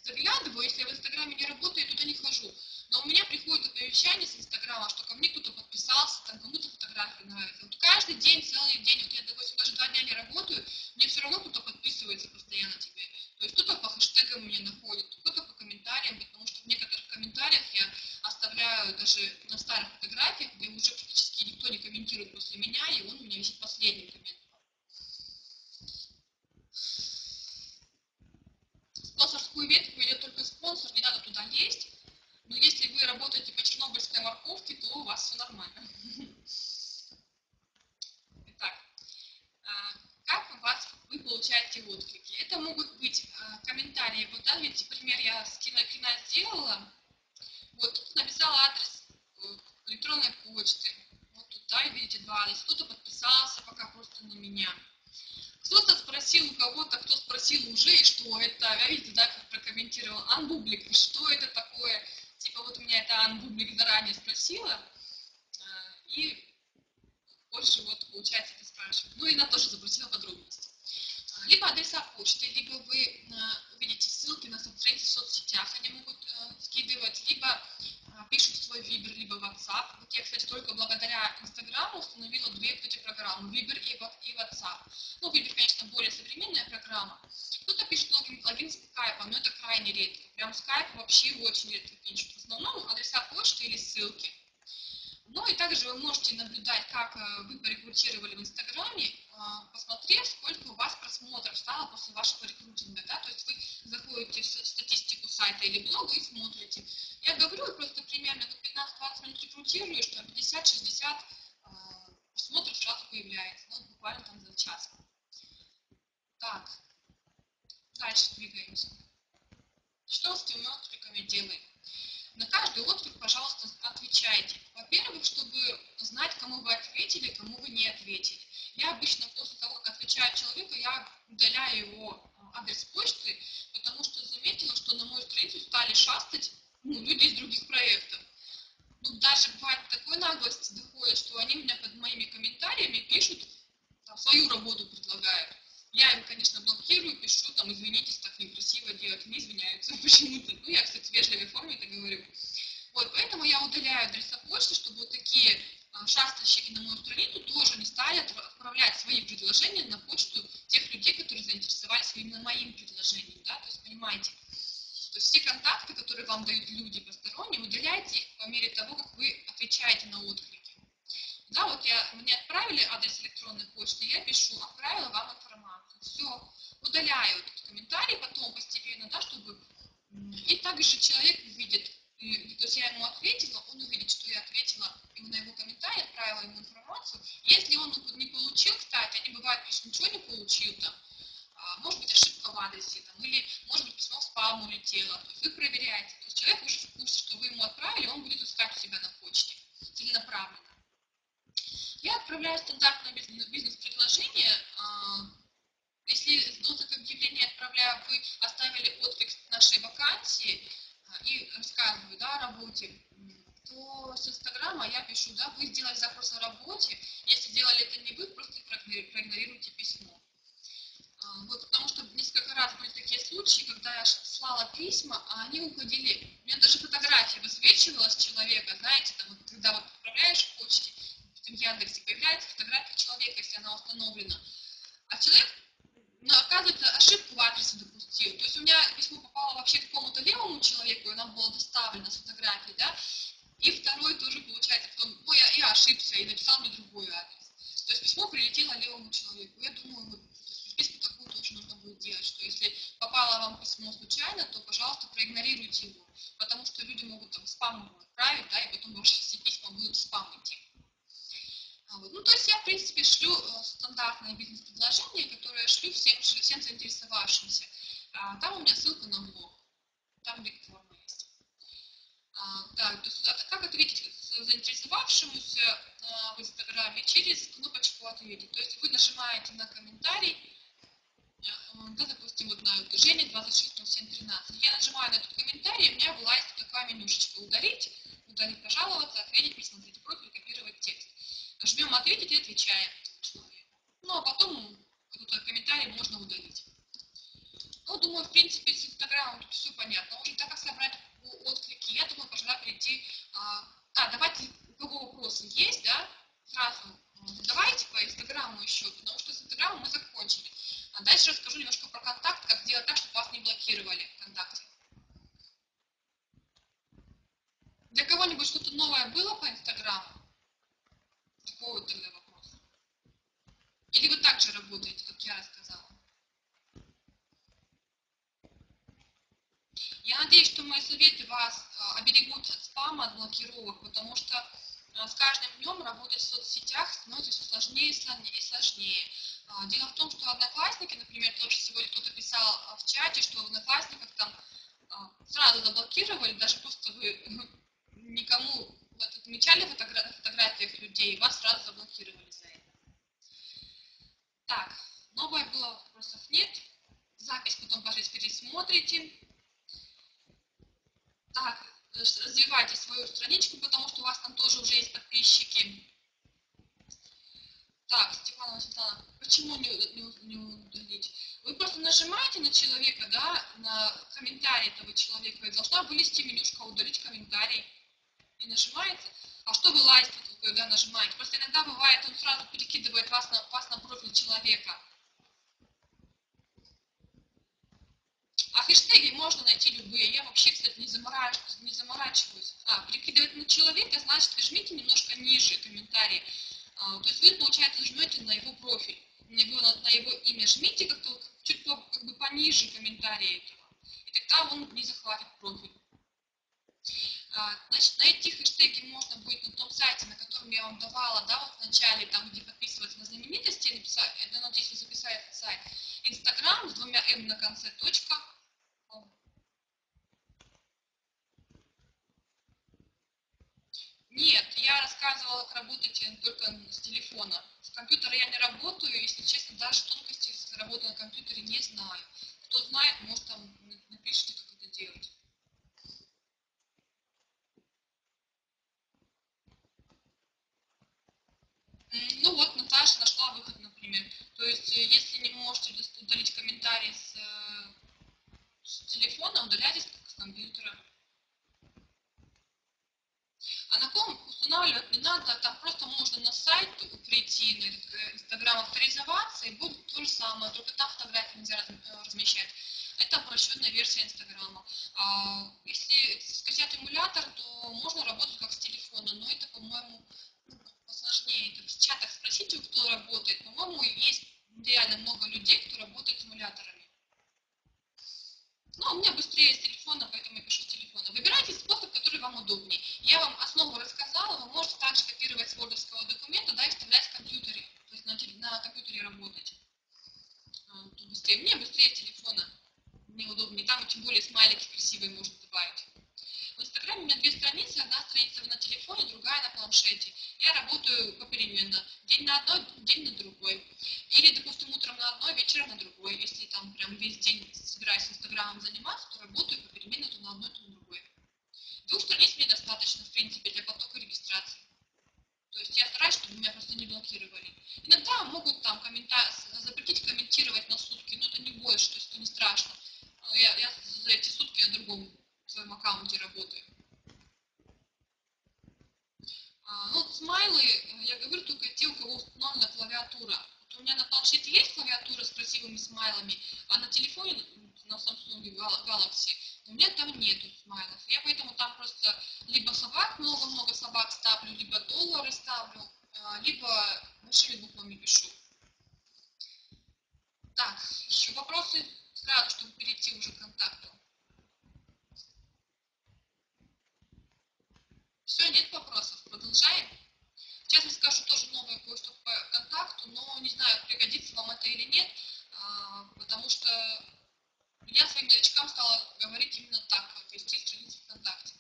заглядываю, если я в Инстаграме не работаю, я туда не хожу. Но у меня приходит оповещание с Инстаграма, что ко мне кто-то подписался, там кому-то фотографии нравятся. Вот каждый день, целый день, вот я, допустим, даже 2 дня не работаю, мне все равно кто-то подписывается постоянно тебе. То есть кто-то по хэштегам меня находит, кто-то по комментариям, потому что в некоторых комментариях я оставляю даже на старых фотографиях, где уже практически никто не комментирует после меня, и он у меня висит последним комментом. Спонсорскую ветку идет только спонсор, не надо туда лезть. Но если вы работаете по чернобыльской морковке, то у вас все нормально. Итак, как вы получаете отклики? Это могут быть комментарии. Вот, да, видите, пример я с кино сделала. Вот тут написала адрес электронной почты. Вот тут, да, видите, 2 адреса. Кто-то подписался пока просто на меня. Кто-то спросил у кого-то, кто спросил уже, и что это, видите, да, как прокомментировал, Анбублик, что это такое? Типа вот у меня это Анбублик заранее спросила, и больше вот получается это спрашивает. Ну и она тоже запросила подробности. Либо адреса почты, либо вы увидите ссылки на страницы в соцсетях, они могут скидывать, либо пишут в свой Viber, либо WhatsApp. Вот я, кстати, только благодаря Инстаграму установила 2 вот эти программы, Viber и WhatsApp. Ну, Viber, конечно, более современная программа. Кто-то пишет логин скайпа, но это крайне редко. Прям скайп вообще очень редко пишут. В основном адреса почты или ссылки. Ну и также вы можете наблюдать, как вы порекрутировали в Инстаграме, посмотрев, сколько у вас просмотров стало после вашего рекрутинга. Да? То есть вы заходите в статистику сайта или блога и смотрите. Я говорю, просто примерно 15-20 минут рекрутирую, что 50-60 просмотров сразу появляется. Ну, буквально там за час. Так, дальше двигаемся. Что с теми откликами делаем? На каждый отклик, пожалуйста, отвечайте. Во-первых, чтобы знать, кому вы ответили, кому вы не ответили. Я обычно после того, как отвечаю человеку, я удаляю его адрес почты, потому что заметила, что на мою страницу стали шастать люди из других проектов. Ну, даже бывает такой наглости доходит, что они меня под моими комментариями пишут, там, свою работу предлагают. Я им, конечно, блокирую, пишу, там, извинитесь, так некрасиво делать, не извиняются почему-то. Ну, я, кстати, в вежливой форме это говорю. Вот, поэтому я удаляю адреса почты, чтобы вот такие шастальщики на мою страницу тоже не стали отправлять свои предложения на почту тех людей, которые заинтересовались именно моим предложением, да, то есть, понимаете, то есть все контакты, которые вам дают люди посторонние, удаляйте по мере того, как вы отвечаете на отклики. Да, вот у меня мне отправили адрес электронной почты, я пишу, отправила вам информацию. Все, удаляю этот комментарий потом постепенно, да, чтобы... И также человек увидит, то есть я ему ответила, он увидит, что я ответила ему на его комментарий, отправила ему информацию. Если он не получил, кстати, они бывают, пишут, ничего не получил там, может быть, ошибка в адресе, там, или, может быть, письмо в спам улетело. То есть вы проверяете. То есть человек уже в курсе, что вы ему отправили, он будет искать у себя на почте целенаправленно. Я отправляю стандартное бизнес-предложение. Если до объявления отправляю, вы оставили отклик нашей вакансии и рассказываю, да, о работе, то с Инстаграма я пишу, да, вы сделали запрос о работе. Если делали это не вы, просто проигнорируйте письмо. Вот, потому что несколько раз были такие случаи, когда я слала письма, а они уходили. У меня даже фотография высвечивалась человека, знаете, там, вот, когда вот отправляешь в почте, в Яндексе появляется фотография человека, если она установлена. А человек, ну, оказывается, ошибку в адресе допустил. То есть у меня письмо попало вообще к какому-то левому человеку, и оно было доставлено с фотографией, да, и второй тоже, получается, потом, ой, я ошибся и написал мне другой адрес. То есть письмо прилетело левому человеку. Я думаю, вот, списку такую тоже нужно будет делать, что если попало вам письмо случайно, то, пожалуйста, проигнорируйте его, потому что люди могут там спам его отправить, да, и потом ваши все письма будут в спам идти. Вот. Ну, то есть я, в принципе, шлю стандартное бизнес-предложение, которое шлю всем заинтересовавшимся. Там у меня ссылка на блог, там где форма есть. Так, то есть, как ответить заинтересовавшемуся в Инстаграме? Через кнопочку «Ответить». То есть вы нажимаете на комментарий, да, допустим, вот на Женя 260713. Я нажимаю на этот комментарий, у меня вылазит такая менюшечка «Удалить», «Удалить, пожаловаться», «Ответить», «Пересмотреть профиль», «Копировать текст». Жмем «Ответить» и отвечаем человеку. Ну, а потом этот комментарий можно удалить. Ну, думаю, в принципе, с Инстаграмом тут все понятно. Уже так как собрать отклики, я думаю, пора перейти... давайте, у кого вопросы есть, да, сразу задавайте по Инстаграму еще, потому что с Инстаграмом мы закончили. А дальше расскажу немножко про контакт, как сделать так, чтобы вас не блокировали ВКонтакте. Для кого-нибудь что-то новое было по Инстаграму? Какой вот тогда вопрос? Или вы так же работаете, как я рассказала? Я надеюсь, что мои советы вас оберегут от спама, от блокировок, потому что с каждым днем работать в соцсетях становится все сложнее и сложнее. Дело в том, что одноклассники, например, тоже сегодня кто-то писал в чате, что в одноклассниках там сразу заблокировали, даже просто вы никому отмечали на фотографиях людей, вас сразу заблокировали за это. Так, новое было, вопросов нет. Запись потом, пожалуйста, пересмотрите. Так, развивайте свою страничку, потому что у вас там тоже уже есть подписчики. Так, Степанова Светлана, почему не удалить? Вы просто нажимаете на человека, да, на комментарий этого человека, и должна вылезти менюшка «Удалить комментарий». И нажимаете. А что вы лайкаете, когда нажимаете? Просто иногда бывает, он сразу перекидывает вас на профиль человека. А хэштеги можно найти любые. Я вообще, кстати, не заморачиваюсь. Перекидывать на человека, значит, вы жмите немножко ниже комментарии. То есть вы, получается, жмете на его профиль. На его имя жмите как-то чуть как бы пониже комментария этого. И тогда он не захватит профиль. Значит, найти хэштеги можно будет на том сайте, на котором я вам давала, да, вот в начале, там, где подписываться на знаменитости, надеюсь, вы записали этот сайт. Инстаграм с 2 М на конце, .com. Нет, я рассказывала, как работать только с телефона. С компьютера я не работаю, если честно, даже тонкости работы на компьютере не знаю. Кто знает, может, там напишите, как это делать. Ну вот, Наташа нашла выход, например. То есть, если не можете удалить комментарий с телефона, удаляйте с компьютера. А на ком устанавливать не надо, там просто можно на сайт прийти, на этот Инстаграм, авторизоваться, и будет то же самое, только там фотографии нельзя размещать. Это упрощенная версия Инстаграма. Если скачать эмулятор, то можно работать как с телефона, но это, по-моему, посложнее. Это в чатах людей, кто работает с симуляторами. Но у меня быстрее с телефона, поэтому я пишу с телефона. Выбирайте способ, который вам удобнее. Я вам основу рассказала, вы можете также копировать с вордовского документа, да, и вставлять в компьютере. То есть на компьютере работать. Быстрее. Мне быстрее с телефона. Мне удобнее. Там тем более смайлики красивые можно добавить. В Инстаграме у меня 2 страницы. Одна страница на телефоне, другая на планшете. Я работаю попеременно. День на одной, день на другой. Или, допустим, утром на одной, вечером на другой. Если там прям весь день собираюсь Инстаграмом заниматься, то работаю попеременно то на одной, то на другой. 2 страниц мне достаточно, в принципе, для потока регистрации. То есть я стараюсь, чтобы меня просто не блокировали. Иногда могут там запретить комментировать на сутки, но это не больше, то есть это не страшно. Я за эти сутки на другом своем аккаунте работаю. Ну, смайлы, я говорю только те, у кого установлена клавиатура. Вот у меня на планшете есть клавиатура с красивыми смайлами, а на телефоне, на Samsung Galaxy, у меня там нету смайлов. Я поэтому там просто либо собак, много-много собак ставлю, либо доллары ставлю, либо большими буквами пишу. Так, еще вопросы? Сразу, чтобы перейти уже к контакту. Все, нет вопросов? Продолжаем? Сейчас я скажу тоже новое кое-что по контакту, но не знаю, пригодится вам это или нет, потому что я своим новичкам стала говорить именно так, как вести страницу ВКонтакте.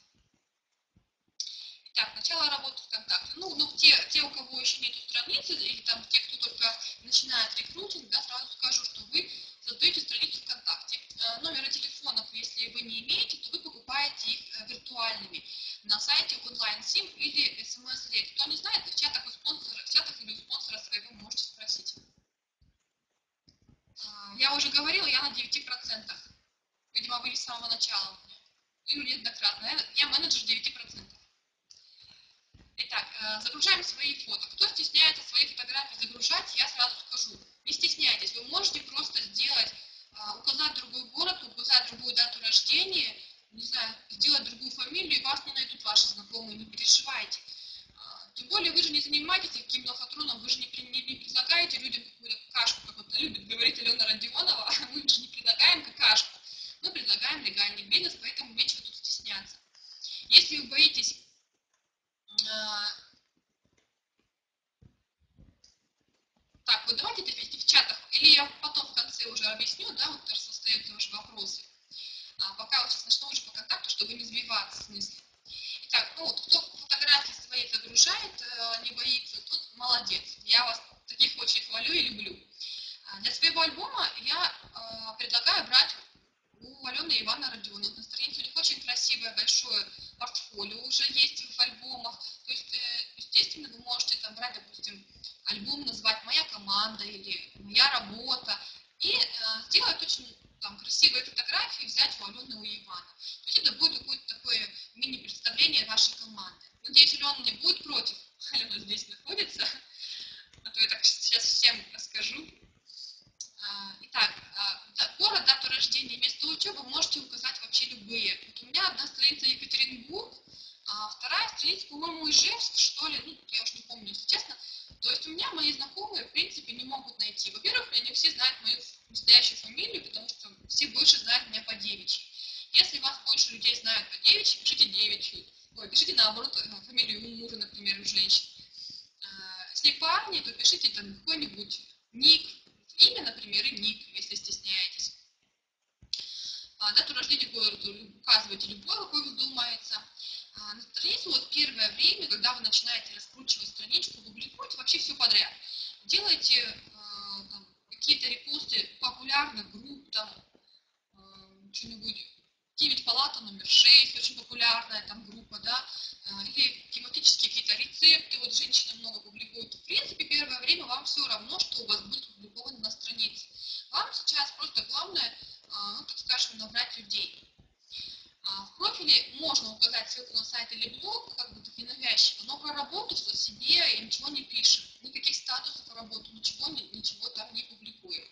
Итак, начало работы ВКонтакте. Ну те, у кого еще нет страницы, или там те, кто только начинает рекрутинг, да, сразу скажу, что вы создаете страницу ВКонтакте. Номера телефонов, если вы не имеете, то вы покупаете их виртуальными на сайте онлайн-сим или смс-лет. Кто не знает, в чатах или у спонсора своего можете спросить. Я уже говорила, я на 9%. Видимо, вы не с самого начала. Или неоднократно. Я менеджер 9%. Итак, загружаем свои фото. Кто стесняется свои фотографии загружать, я сразу скажу. Не стесняйтесь, вы можете просто сделать, указать другой город, указать другую дату рождения, не знаю, сделать другую фамилию, и вас не найдут ваши знакомые, не переживайте. Тем более вы же не занимаетесь таким лохотроном, вы же не предлагаете людям какую-то какашку, как вот любит говорить Алена Родионова, мы же не предлагаем какашку, мы предлагаем легальный бизнес, поэтому нечего тут стесняться. Если вы боитесь так, вот давайте это в чатах, или я потом в конце уже объясню, да, вот тоже остаются ваши вопросы. Пока вот сейчас начну уже по контакту, чтобы не сбиваться в смысле. Итак, ну вот, кто фотографии свои загружает, не боится, тот молодец. Я вас таких очень хвалю и люблю. Для своего альбома я предлагаю брать у Алены Ивана Родионовны. На странице у них очень красивое большое портфолио уже есть в альбомах. То есть, естественно, вы можете там брать, допустим, альбом назвать «Моя команда» или «Моя работа» и сделать очень там красивые фотографии, взять у Алены, у Ивана. То есть это будет какое-то такое мини-представление вашей команды. Надеюсь, Алена не будет против. Алена здесь находится. А то я так сейчас всем расскажу. Итак, город, дату рождения, место учебы можете указать вообще любые. Вот у меня одна страница Екатеринбург, а вторая страница, по-моему, Ижевск, что ли, ну, я уж не помню, если честно. То есть у меня мои знакомые, в принципе, не могут найти. Во-первых, они все знают мою настоящую фамилию, потому что все больше знают меня по девичьи. Если вас больше людей знают по девичьи, пишите девичью. Ой, пишите, наоборот, фамилию мужа, например, у женщин. Если парни, то пишите там какой-нибудь ник, имя, например, и ник, если стесняетесь. Дату рождения указывайте любой, какой вздумается. На страницу вот первое время, когда вы начинаете раскручивать страничку, публикуйте вообще все подряд. Делайте какие-то репосты популярных групп, там что-нибудь, Киевич палата номер 6, очень популярная там группа, да, или тематические какие-то рецепты, вот женщины много публикуют. В принципе, первое время вам все равно, что у вас будет опубликовано на странице. Вам сейчас просто главное, ну, так скажем, набрать людей. В профиле можно указать ссылку на сайт или блог, как бы так ненавязчиво, но про работу о себе я ничего не пишем. Никаких статусов о работу, ничего там не публикуем.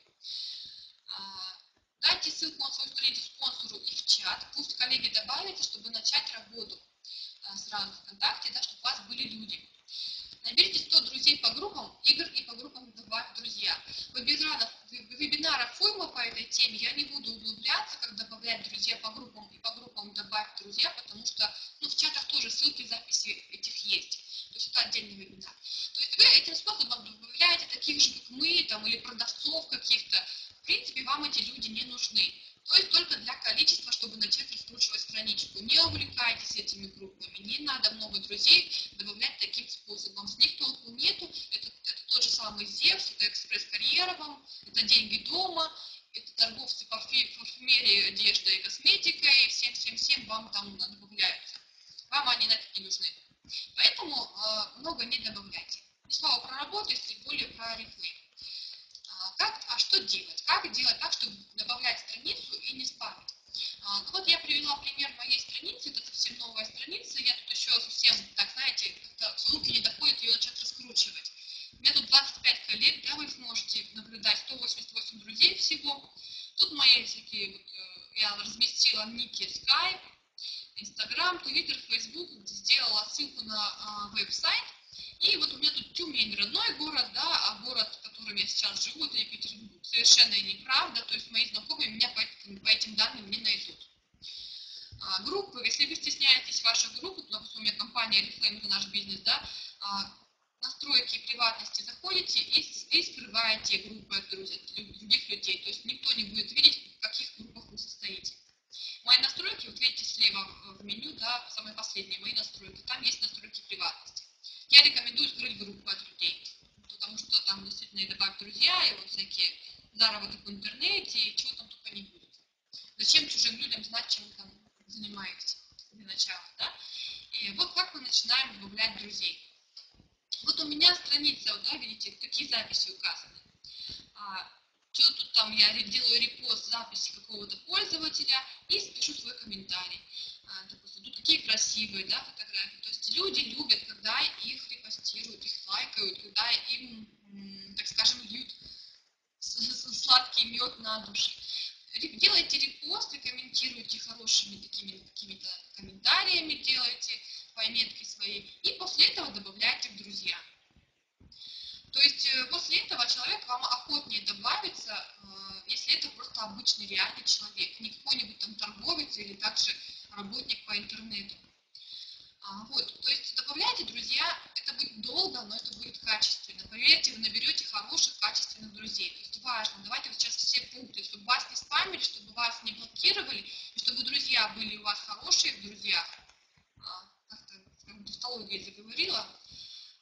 Дайте ссылку на свою страницу спонсору и в чат, пусть коллеги добавятся, чтобы начать работу сразу ВКонтакте, да, чтобы у вас были люди. Наберите 100 друзей по группам игр и по группам добавь друзья. Вебинаров форума по этой теме я не буду углубляться, как добавлять друзья по группам и по группам добавь друзья, потому что в чатах тоже ссылки, записи этих есть. То есть это отдельный вебинар. То есть вы этим способом добавляете таких же, как мы, там, или продавцов каких-то. В принципе, вам эти люди не нужны. То есть только для количества, чтобы начать раскручивать страничку. Не увлекайтесь этими группами, не надо много друзей добавлять таким способом. С них толку нету, это тот же самый Зевс, это экспресс-карьера вам, это деньги дома, это торговцы парфюмерией, одеждой и косметикой, всем вам там добавляются. Вам они нафиг не нужны. Поэтому много не добавляйте. Ни слова про работу, тем более про рифлейм. Что делать? Как делать так, чтобы добавлять страницу и не спамить? Вот я привела пример моей страницы, это совсем новая страница, я тут еще совсем, так знаете, как-то руки не доходят ее начать раскручивать. У меня тут 25 коллег, да, вы сможете наблюдать, 188 друзей всего. Тут мои всякие, я разместила ники Skype, Instagram, Twitter, Facebook, сделала ссылку на веб-сайт. И вот у меня тут Тюмень, родной город, да, а город, в котором я сейчас живу, это Екатеринбург. Совершенно неправда, то есть мои знакомые меня по этим данным не найдут. Группы, если вы стесняетесь ваших групп, потому что у меня компания Reflame, это наш бизнес, да, настройки приватности заходите и скрываете группы от других людей, то есть никто не будет видеть, в каких группах вы состоите. Мои настройки, вот видите слева в меню, да, самые последние мои настройки, там есть настройки приватности. Я рекомендую скрыть группу от людей, потому что там действительно и добавь друзья, и вот всякие заработок в интернете, и чего там только не будет. Зачем чужим людям знать, чем вы там занимаетесь для начала, да? И вот как мы начинаем добавлять друзей. Вот у меня страница, вот, да, видите, какие записи указаны. Что тут там, я делаю репост записи какого-то пользователя и пишу свой комментарий. Допустим, тут такие красивые, да, фотографии. То есть люди любят, когда их репостируют, их лайкают, когда им, так скажем, льют сладкий мед на душу. Делайте репосты, комментируйте хорошими такими какими-то комментариями, делайте пометки свои, и после этого добавляйте в друзья. То есть после этого человек вам охотнее добавится, если это просто обычный реальный человек, не какой-нибудь там торговец или также работник по интернету. Вот, то есть добавляйте, друзья, это будет долго, но это будет качественно. Поверьте, вы наберете хороших, качественных друзей. То есть важно, давайте вот сейчас все пункты, чтобы вас не спамили, чтобы вас не блокировали, и чтобы друзья были у вас хорошие в друзьях. Как-то в тавтологии заговорила.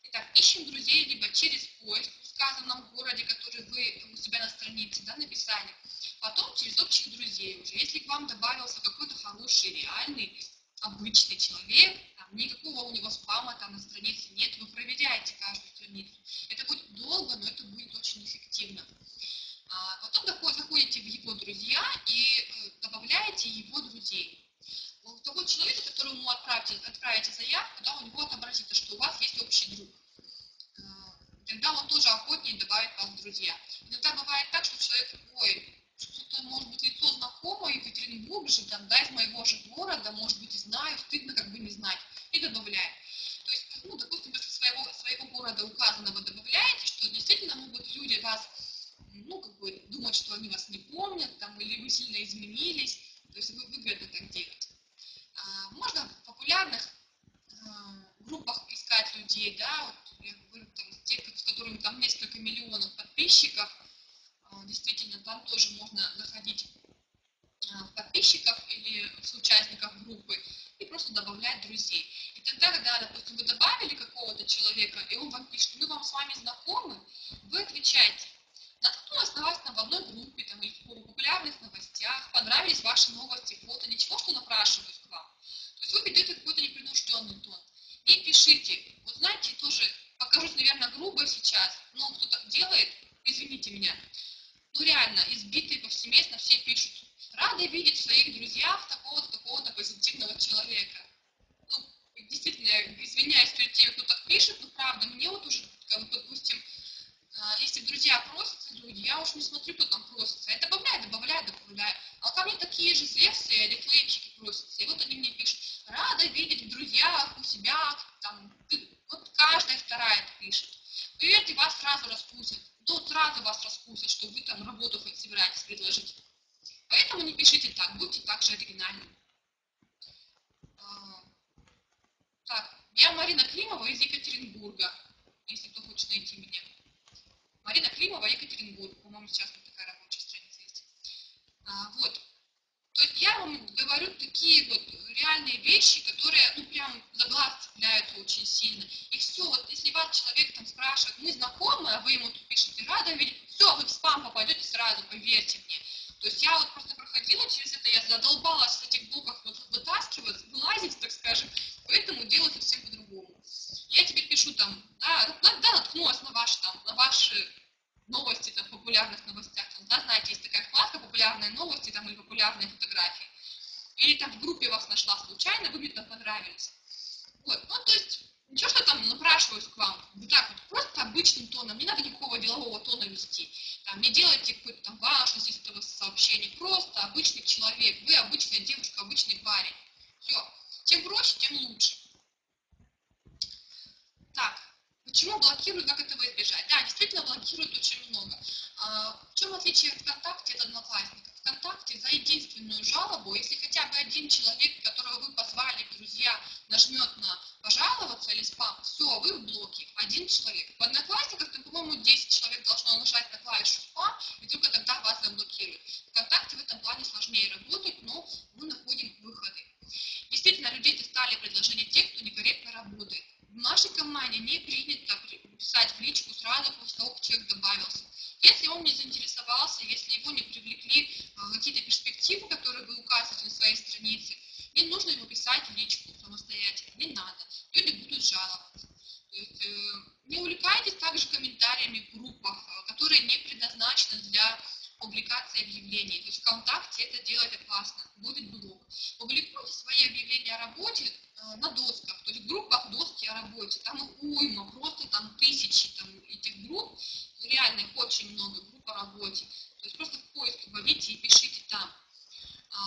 Итак, ищем друзей либо через поиск в указанном городе, который вы у себя на странице, да, написали, потом через общих друзей уже. Если к вам добавился какой-то хороший, реальный, обычный человек, там, никакого у него спама там на странице нет, вы проверяете каждую страницу. Это будет долго, но это будет очень эффективно. Потом заходите в его друзья и добавляете его друзей. У того человека, которому отправите заявку, да, у него отобразится, что у вас есть общий друг. Тогда он тоже охотнее добавит вас в друзья. Иногда бывает так, что человек, что-то, может быть, лицо знакомое, Екатеринбург же, там, да, из моего же города, может быть, и знаю, стыдно как бы не знать, и добавляет. То есть, допустим, если своего города указанного добавляете, что действительно могут люди вас, как бы, думать, что они вас не помнят, там, или вы сильно изменились, то есть выгодно так делать. Можно в популярных группах искать людей, да, вот я говорю, там, те, с которыми там несколько миллионов подписчиков, действительно, там тоже можно находить подписчиков или участников группы и просто добавлять друзей. И тогда, когда, допустим, вы добавили какого-то человека, и он вам пишет, мы вам с вами знакомы, вы отвечаете, наткнулась на вас в одной группе, там, или в популярных новостях, понравились ваши новости, фото, ничего, что напрашиваюсь к вам. То есть вы ведете какой-то непринужденный тон. И пишите, вот знаете, тоже покажусь, наверное, грубо сейчас, но кто так делает, извините меня, реально, избитые повсеместно все пишут, рады видеть в своих друзьях такого-то позитивного человека. Действительно, я извиняюсь перед теми, кто так пишет, но правда, мне вот уже, допустим, если в друзья просятся люди, я уж не смотрю, кто там просится, я добавляю. А ко мне такие же Зевсы или флеймчики просятся, и вот они мне пишут, рада видеть в друзьях у себя, там, вот каждая вторая пишет. Поверьте, вас сразу распустят. Сразу вас распустят, что вы там работу собираетесь предложить. Поэтому не пишите так, будьте также оригинальны. Так, я Марина Климова из Екатеринбурга, если кто хочет найти меня. Марина Климова, Екатеринбург. По-моему, сейчас вот такая рабочая страница есть. Вот. То есть я вам говорю такие вот реальные вещи, которые, ну, прям за глаз цепляют очень сильно. И все, вот если вас человек там спрашивает, мы знакомы, а вы ему тут пишете, рада видеть, все, вы в спам попадете сразу, поверьте мне. То есть я вот просто проходила через это, я задолбалась в этих блоках вот вытаскивать, вылазить, так скажем, поэтому делаю совсем по-другому. Я теперь пишу там, да, наткнулась на ваши новости, там, в популярных новостях, там, да, знаете, есть такая вкладка «Популярные новости», там, или «Популярные фотографии». Или там в группе вас нашла случайно, вы мне там понравились. Вот, ну, то есть, ничего, что там напрашиваюсь к вам, вот так вот, просто обычным тоном, не надо никакого делового тона вести, там, не делайте какой-то там важности из этого сообщения, просто обычный человек, вы обычная девушка, обычный парень. Все, чем проще, тем лучше. Так, почему блокируют, как этого избежать? Да, действительно блокируют очень много. В чем отличие ВКонтакте от Одноклассников? ВКонтакте за единственную жалобу, если хотя бы один человек, которого вы позвали в друзья, нажмет на пожаловаться или спам, все, вы в блоке, один человек. В Одноклассниках, там, по-моему, 10 человек должно нажать на клавишу спам, и только тогда вас заблокируют. ВКонтакте в этом плане сложнее работать, но мы находим выходы. Действительно, людей достали предложения тех, кто некорректно работает. В нашей команде не принято писать в личку сразу после того, как человек добавился. Если он не заинтересовался, если его не привлекли какие-то перспективы, которые вы указываете на своей странице, не нужно ему писать в личку самостоятельно, не надо. Люди будут жаловаться. То есть, не увлекайтесь также комментариями в группах, которые не предназначены для публикации объявлений. То есть ВКонтакте это делать опасно, будет блок. Публикуйте свои объявления о работе на досках, то есть в группах доски о работе. Там их уйма, просто там тысячи там, этих групп, реально их очень много, групп о работе. То есть просто в поиск вводите и пишите там.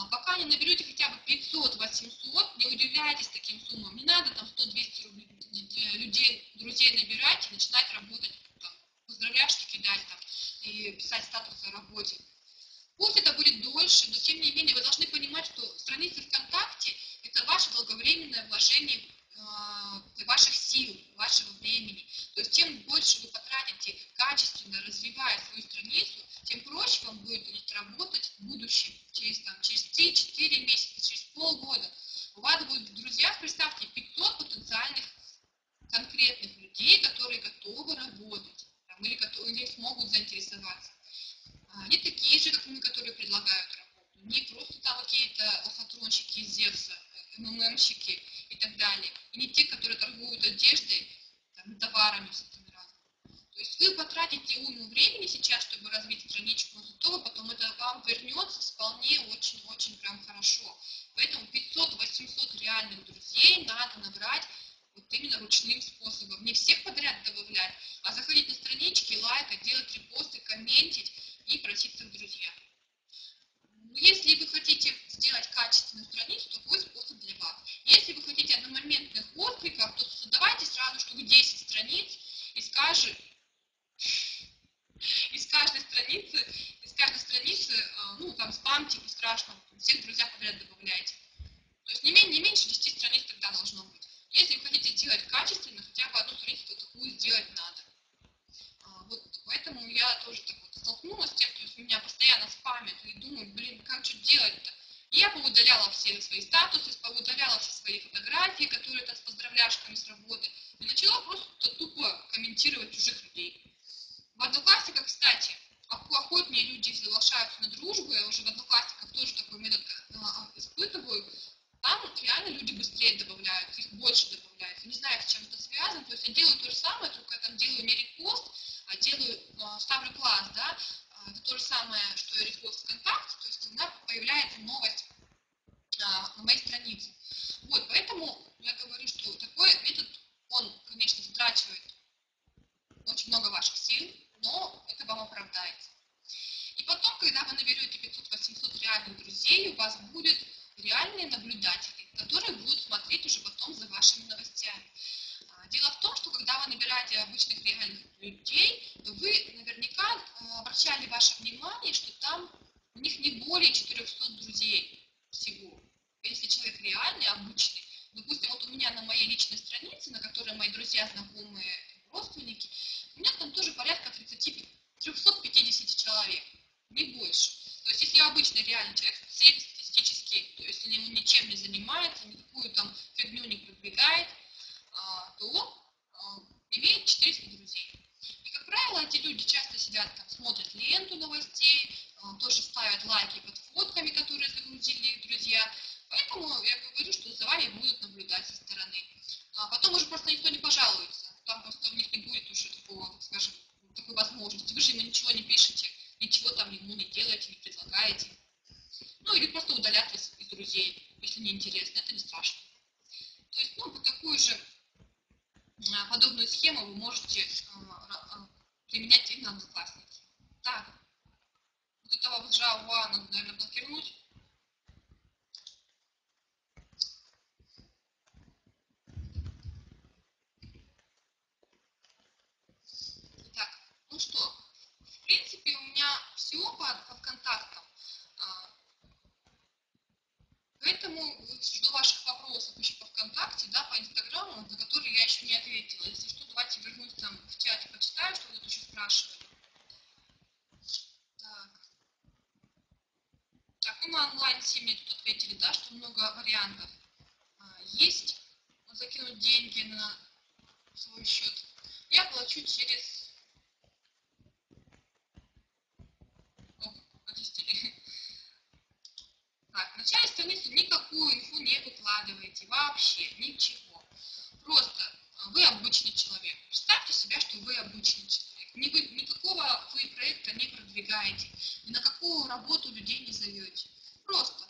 Пока не наберете хотя бы 500-800, не удивляйтесь таким суммам. Не надо там 100-200 рублей людей, друзей набирать и начинать работать, там, поздравляшки кидать там, и писать статусы о работе. Пусть это будет дольше, но тем не менее вы должны понимать, что страница ВКонтакте – это ваше долговременное вложение ваших сил, вашего времени. То есть тем больше вы потратите качественно, развивая свою страницу, тем проще вам будет работать в будущем, через 3-4 месяца, через полгода. У вас будет в друзьях, представьте, 500 потенциальных конкретных людей, которые готовы работать там, или смогут заинтересоваться. Не такие же, как мы, которые предлагают работу, не просто там какие-то лохотронщики из Зевса, МММщики и так далее, и не те, которые торгуют одеждой там, и товарами всякими разными. То есть вы потратите уйму времени сейчас, чтобы развить страничку, но зато потом это вам вернется вполне очень-очень прям хорошо. Поэтому 500-800 реальных друзей надо набрать вот именно ручным способом. Не всех подряд добавлять, а заходить на странички, лайкать, делать репосты, комментить и проситься в друзья. Если вы хотите сделать качественную страницу, то какой способ для вас? Если вы хотите одномоментных откликов, то создавайте сразу штук 10 страниц из каждой страницы, ну, там, спам, типа, страшного, всех друзья подряд добавляйте. То есть не меньше 10 страниц тогда должно быть. Если вы хотите сделать качественно, хотя бы одну страницу такую сделать надо. Вот поэтому я тоже так вот столкнулась с тем, что меня постоянно спамят и думаю, блин, как же делать-то? И я поудаляла все свои статусы, поудаляла все свои фотографии, которые там с поздравляшками с работы, и начала просто тупо комментировать чужих людей. В Одноклассниках, кстати, охотнее люди соглашаются на дружбу, я уже в Одноклассниках тоже такой метод испытываю, там реально люди быстрее добавляют, их больше добавляют. Не знаю, с чем это связано, то есть я делаю то же самое, только я там делаю не репост, а ставлю класс, да, это то же самое, что и репост ВКонтакте, то есть у меня появляется новость на моей странице. Вот, поэтому я говорю, что такой метод, он, конечно, затрачивает очень много ваших сил, но это вам оправдается. И потом, когда вы наберете 500-800 реальных друзей, у вас будет реальные наблюдатели, которые будут смотреть уже потом за вашими новостями. Дело в том, что когда вы набираете ради обычных реальных людей, то вы наверняка обращали ваше внимание, что там у них не более 400 друзей всего. Если человек реальный, обычный, допустим, вот у меня на моей личной странице, на которой мои друзья, знакомые, родственники, у меня там тоже порядка 350 человек, не больше. То есть, если обычный реальный человек, среднестатистический, то есть, если он ничем не занимается, никакую там фигню не продвигает, то он имеет 400 друзей. И, как правило, эти люди часто сидят там, смотрят ленту новостей, тоже ставят лайки под фотками, которые загрузили их друзья. Поэтому я говорю, что за вами будут наблюдать со стороны. А потом уже просто никто не пожалуется. Там просто у них не будет уже такого, так скажем, такой возможности. Вы же ему ничего не пишете, ничего там ему не делаете, не предлагаете. Ну, или просто удалят вас из друзей, если не интересно. Это не страшно. То есть, ну, вот такую же подобную схему вы можете применять и на Одноклассники. Так, вот этого вот Java надо, наверное, блокировать. Так, ну что, в принципе, у меня все по ВКонтактам. Поэтому жду ваших вопросов еще по ВКонтакте, да, по Инстаграму, на которые я еще не ответила. Если что, давайте вернусь там в чате, почитаю, что вы тут еще спрашивали. Так, ну на онлайн-сим мне тут ответили, да, что много вариантов есть. Закинуть деньги на свой счет. Я плачу через... Так, в начале страницы никакую инфу не выкладываете, вообще ничего. Просто вы обычный человек. Представьте себя, что вы обычный человек. Никакого вы проекта не продвигаете, ни на какую работу людей не зовете. Просто,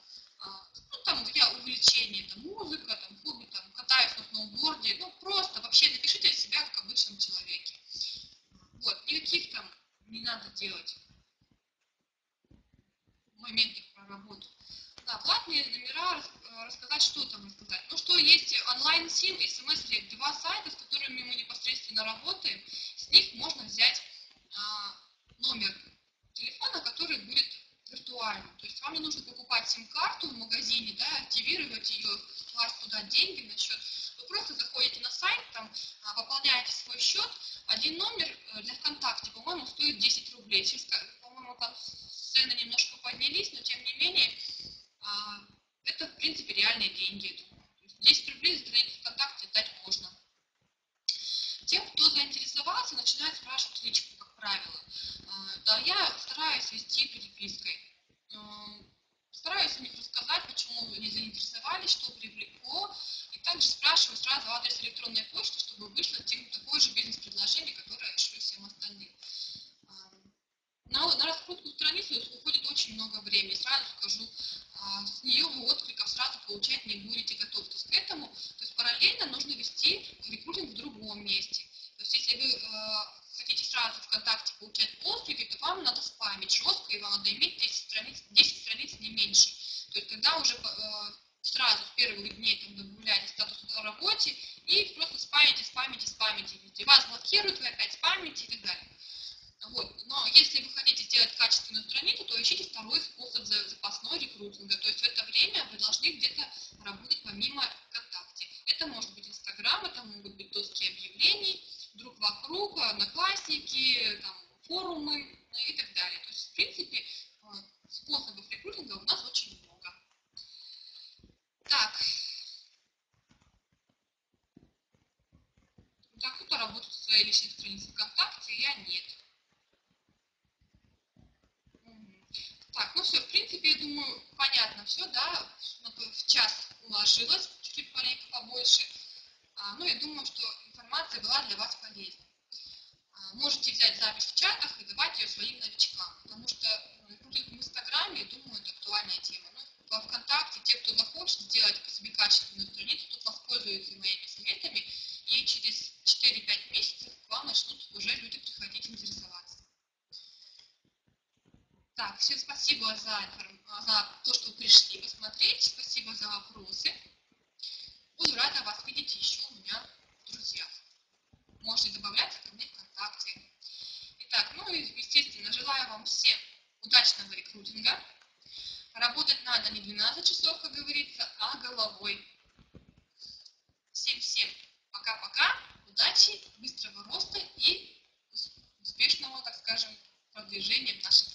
ну там у меня увлечение, там музыка, там хобби, там катаюсь на сноуборде, ну просто вообще напишите себя как обычном человеке. Вот, никаких там не надо делать моментов про работу. Да, платные номера, рассказать, что там рассказать. Ну, что есть онлайн-сим и смс-рек, два сайта, с которыми мы непосредственно работаем. С них можно взять номер телефона, который будет виртуальным. То есть вам не нужно покупать сим-карту в магазине, да, активировать ее, класть туда деньги на счет. Вы просто заходите на сайт, там, пополняете свой счет. Один номер для ВКонтакте, по-моему, стоит 10 рублей. Сейчас, по-моему, там цены немножко поднялись, но тем не менее, это, в принципе, реальные деньги. То есть 10 рублей за страницу ВКонтакте дать можно. Тем, кто заинтересовался, начинает спрашивать личку, как правило. Да, я стараюсь вести перепиской. Стараюсь у них рассказать, почему они заинтересовались, что привлекло. И также спрашиваю сразу адрес электронной почты, чтобы вышло такое же бизнес-предложение, которое я шлю всем остальным. На раскрутку страницы уходит очень много времени. Сразу скажу, с нее вы откликов сразу получать не будете, готовьтесь к этому. То есть параллельно нужно вести рекрутинг в другом месте. То есть если вы хотите сразу ВКонтакте получать отклики, то вам надо спамить жестко, и вам надо иметь 10 страниц не меньше. То есть тогда уже сразу с первых дней там добавляете статус о работе и просто спамите. Ведь вас блокируют, вы опять спамите и так далее. Вот. Но если вы хотите сделать качественную страницу, то ищите второй способ запасной рекрутинга. То есть в это время вы должны где-то работать помимо ВКонтакте. Это может быть Инстаграм, это могут быть доски объявлений, друг вокруг, Одноклассники, там, форумы и так далее. То есть, в принципе, способов рекрутинга у нас очень много. Так. Кто-то работает со своей личной страницей ВКонтакте, я нет. Так, ну все, в принципе, я думаю, понятно все, да, в час уложилось, чуть-чуть маленько побольше. Ну, я думаю, что информация была для вас полезной. Можете взять запись в чатах и давать ее своим новичкам, потому что рекрутинг в Инстаграме, я думаю, это актуальная тема. Ну, во ВКонтакте те, кто захочет сделать по себе качественную страницу, тут воспользуются моими советами, и через 4-5 месяцев к вам начнут уже люди приходить интересоваться. Так, всем спасибо за то, что пришли посмотреть, спасибо за вопросы. Буду рада вас видеть еще у меня в друзьях. Можете добавлять удачного рекрутинга. Работать надо не 12 часов, как говорится, а головой. Всем пока-пока, удачи, быстрого роста и успешного, так скажем, продвижения в нашей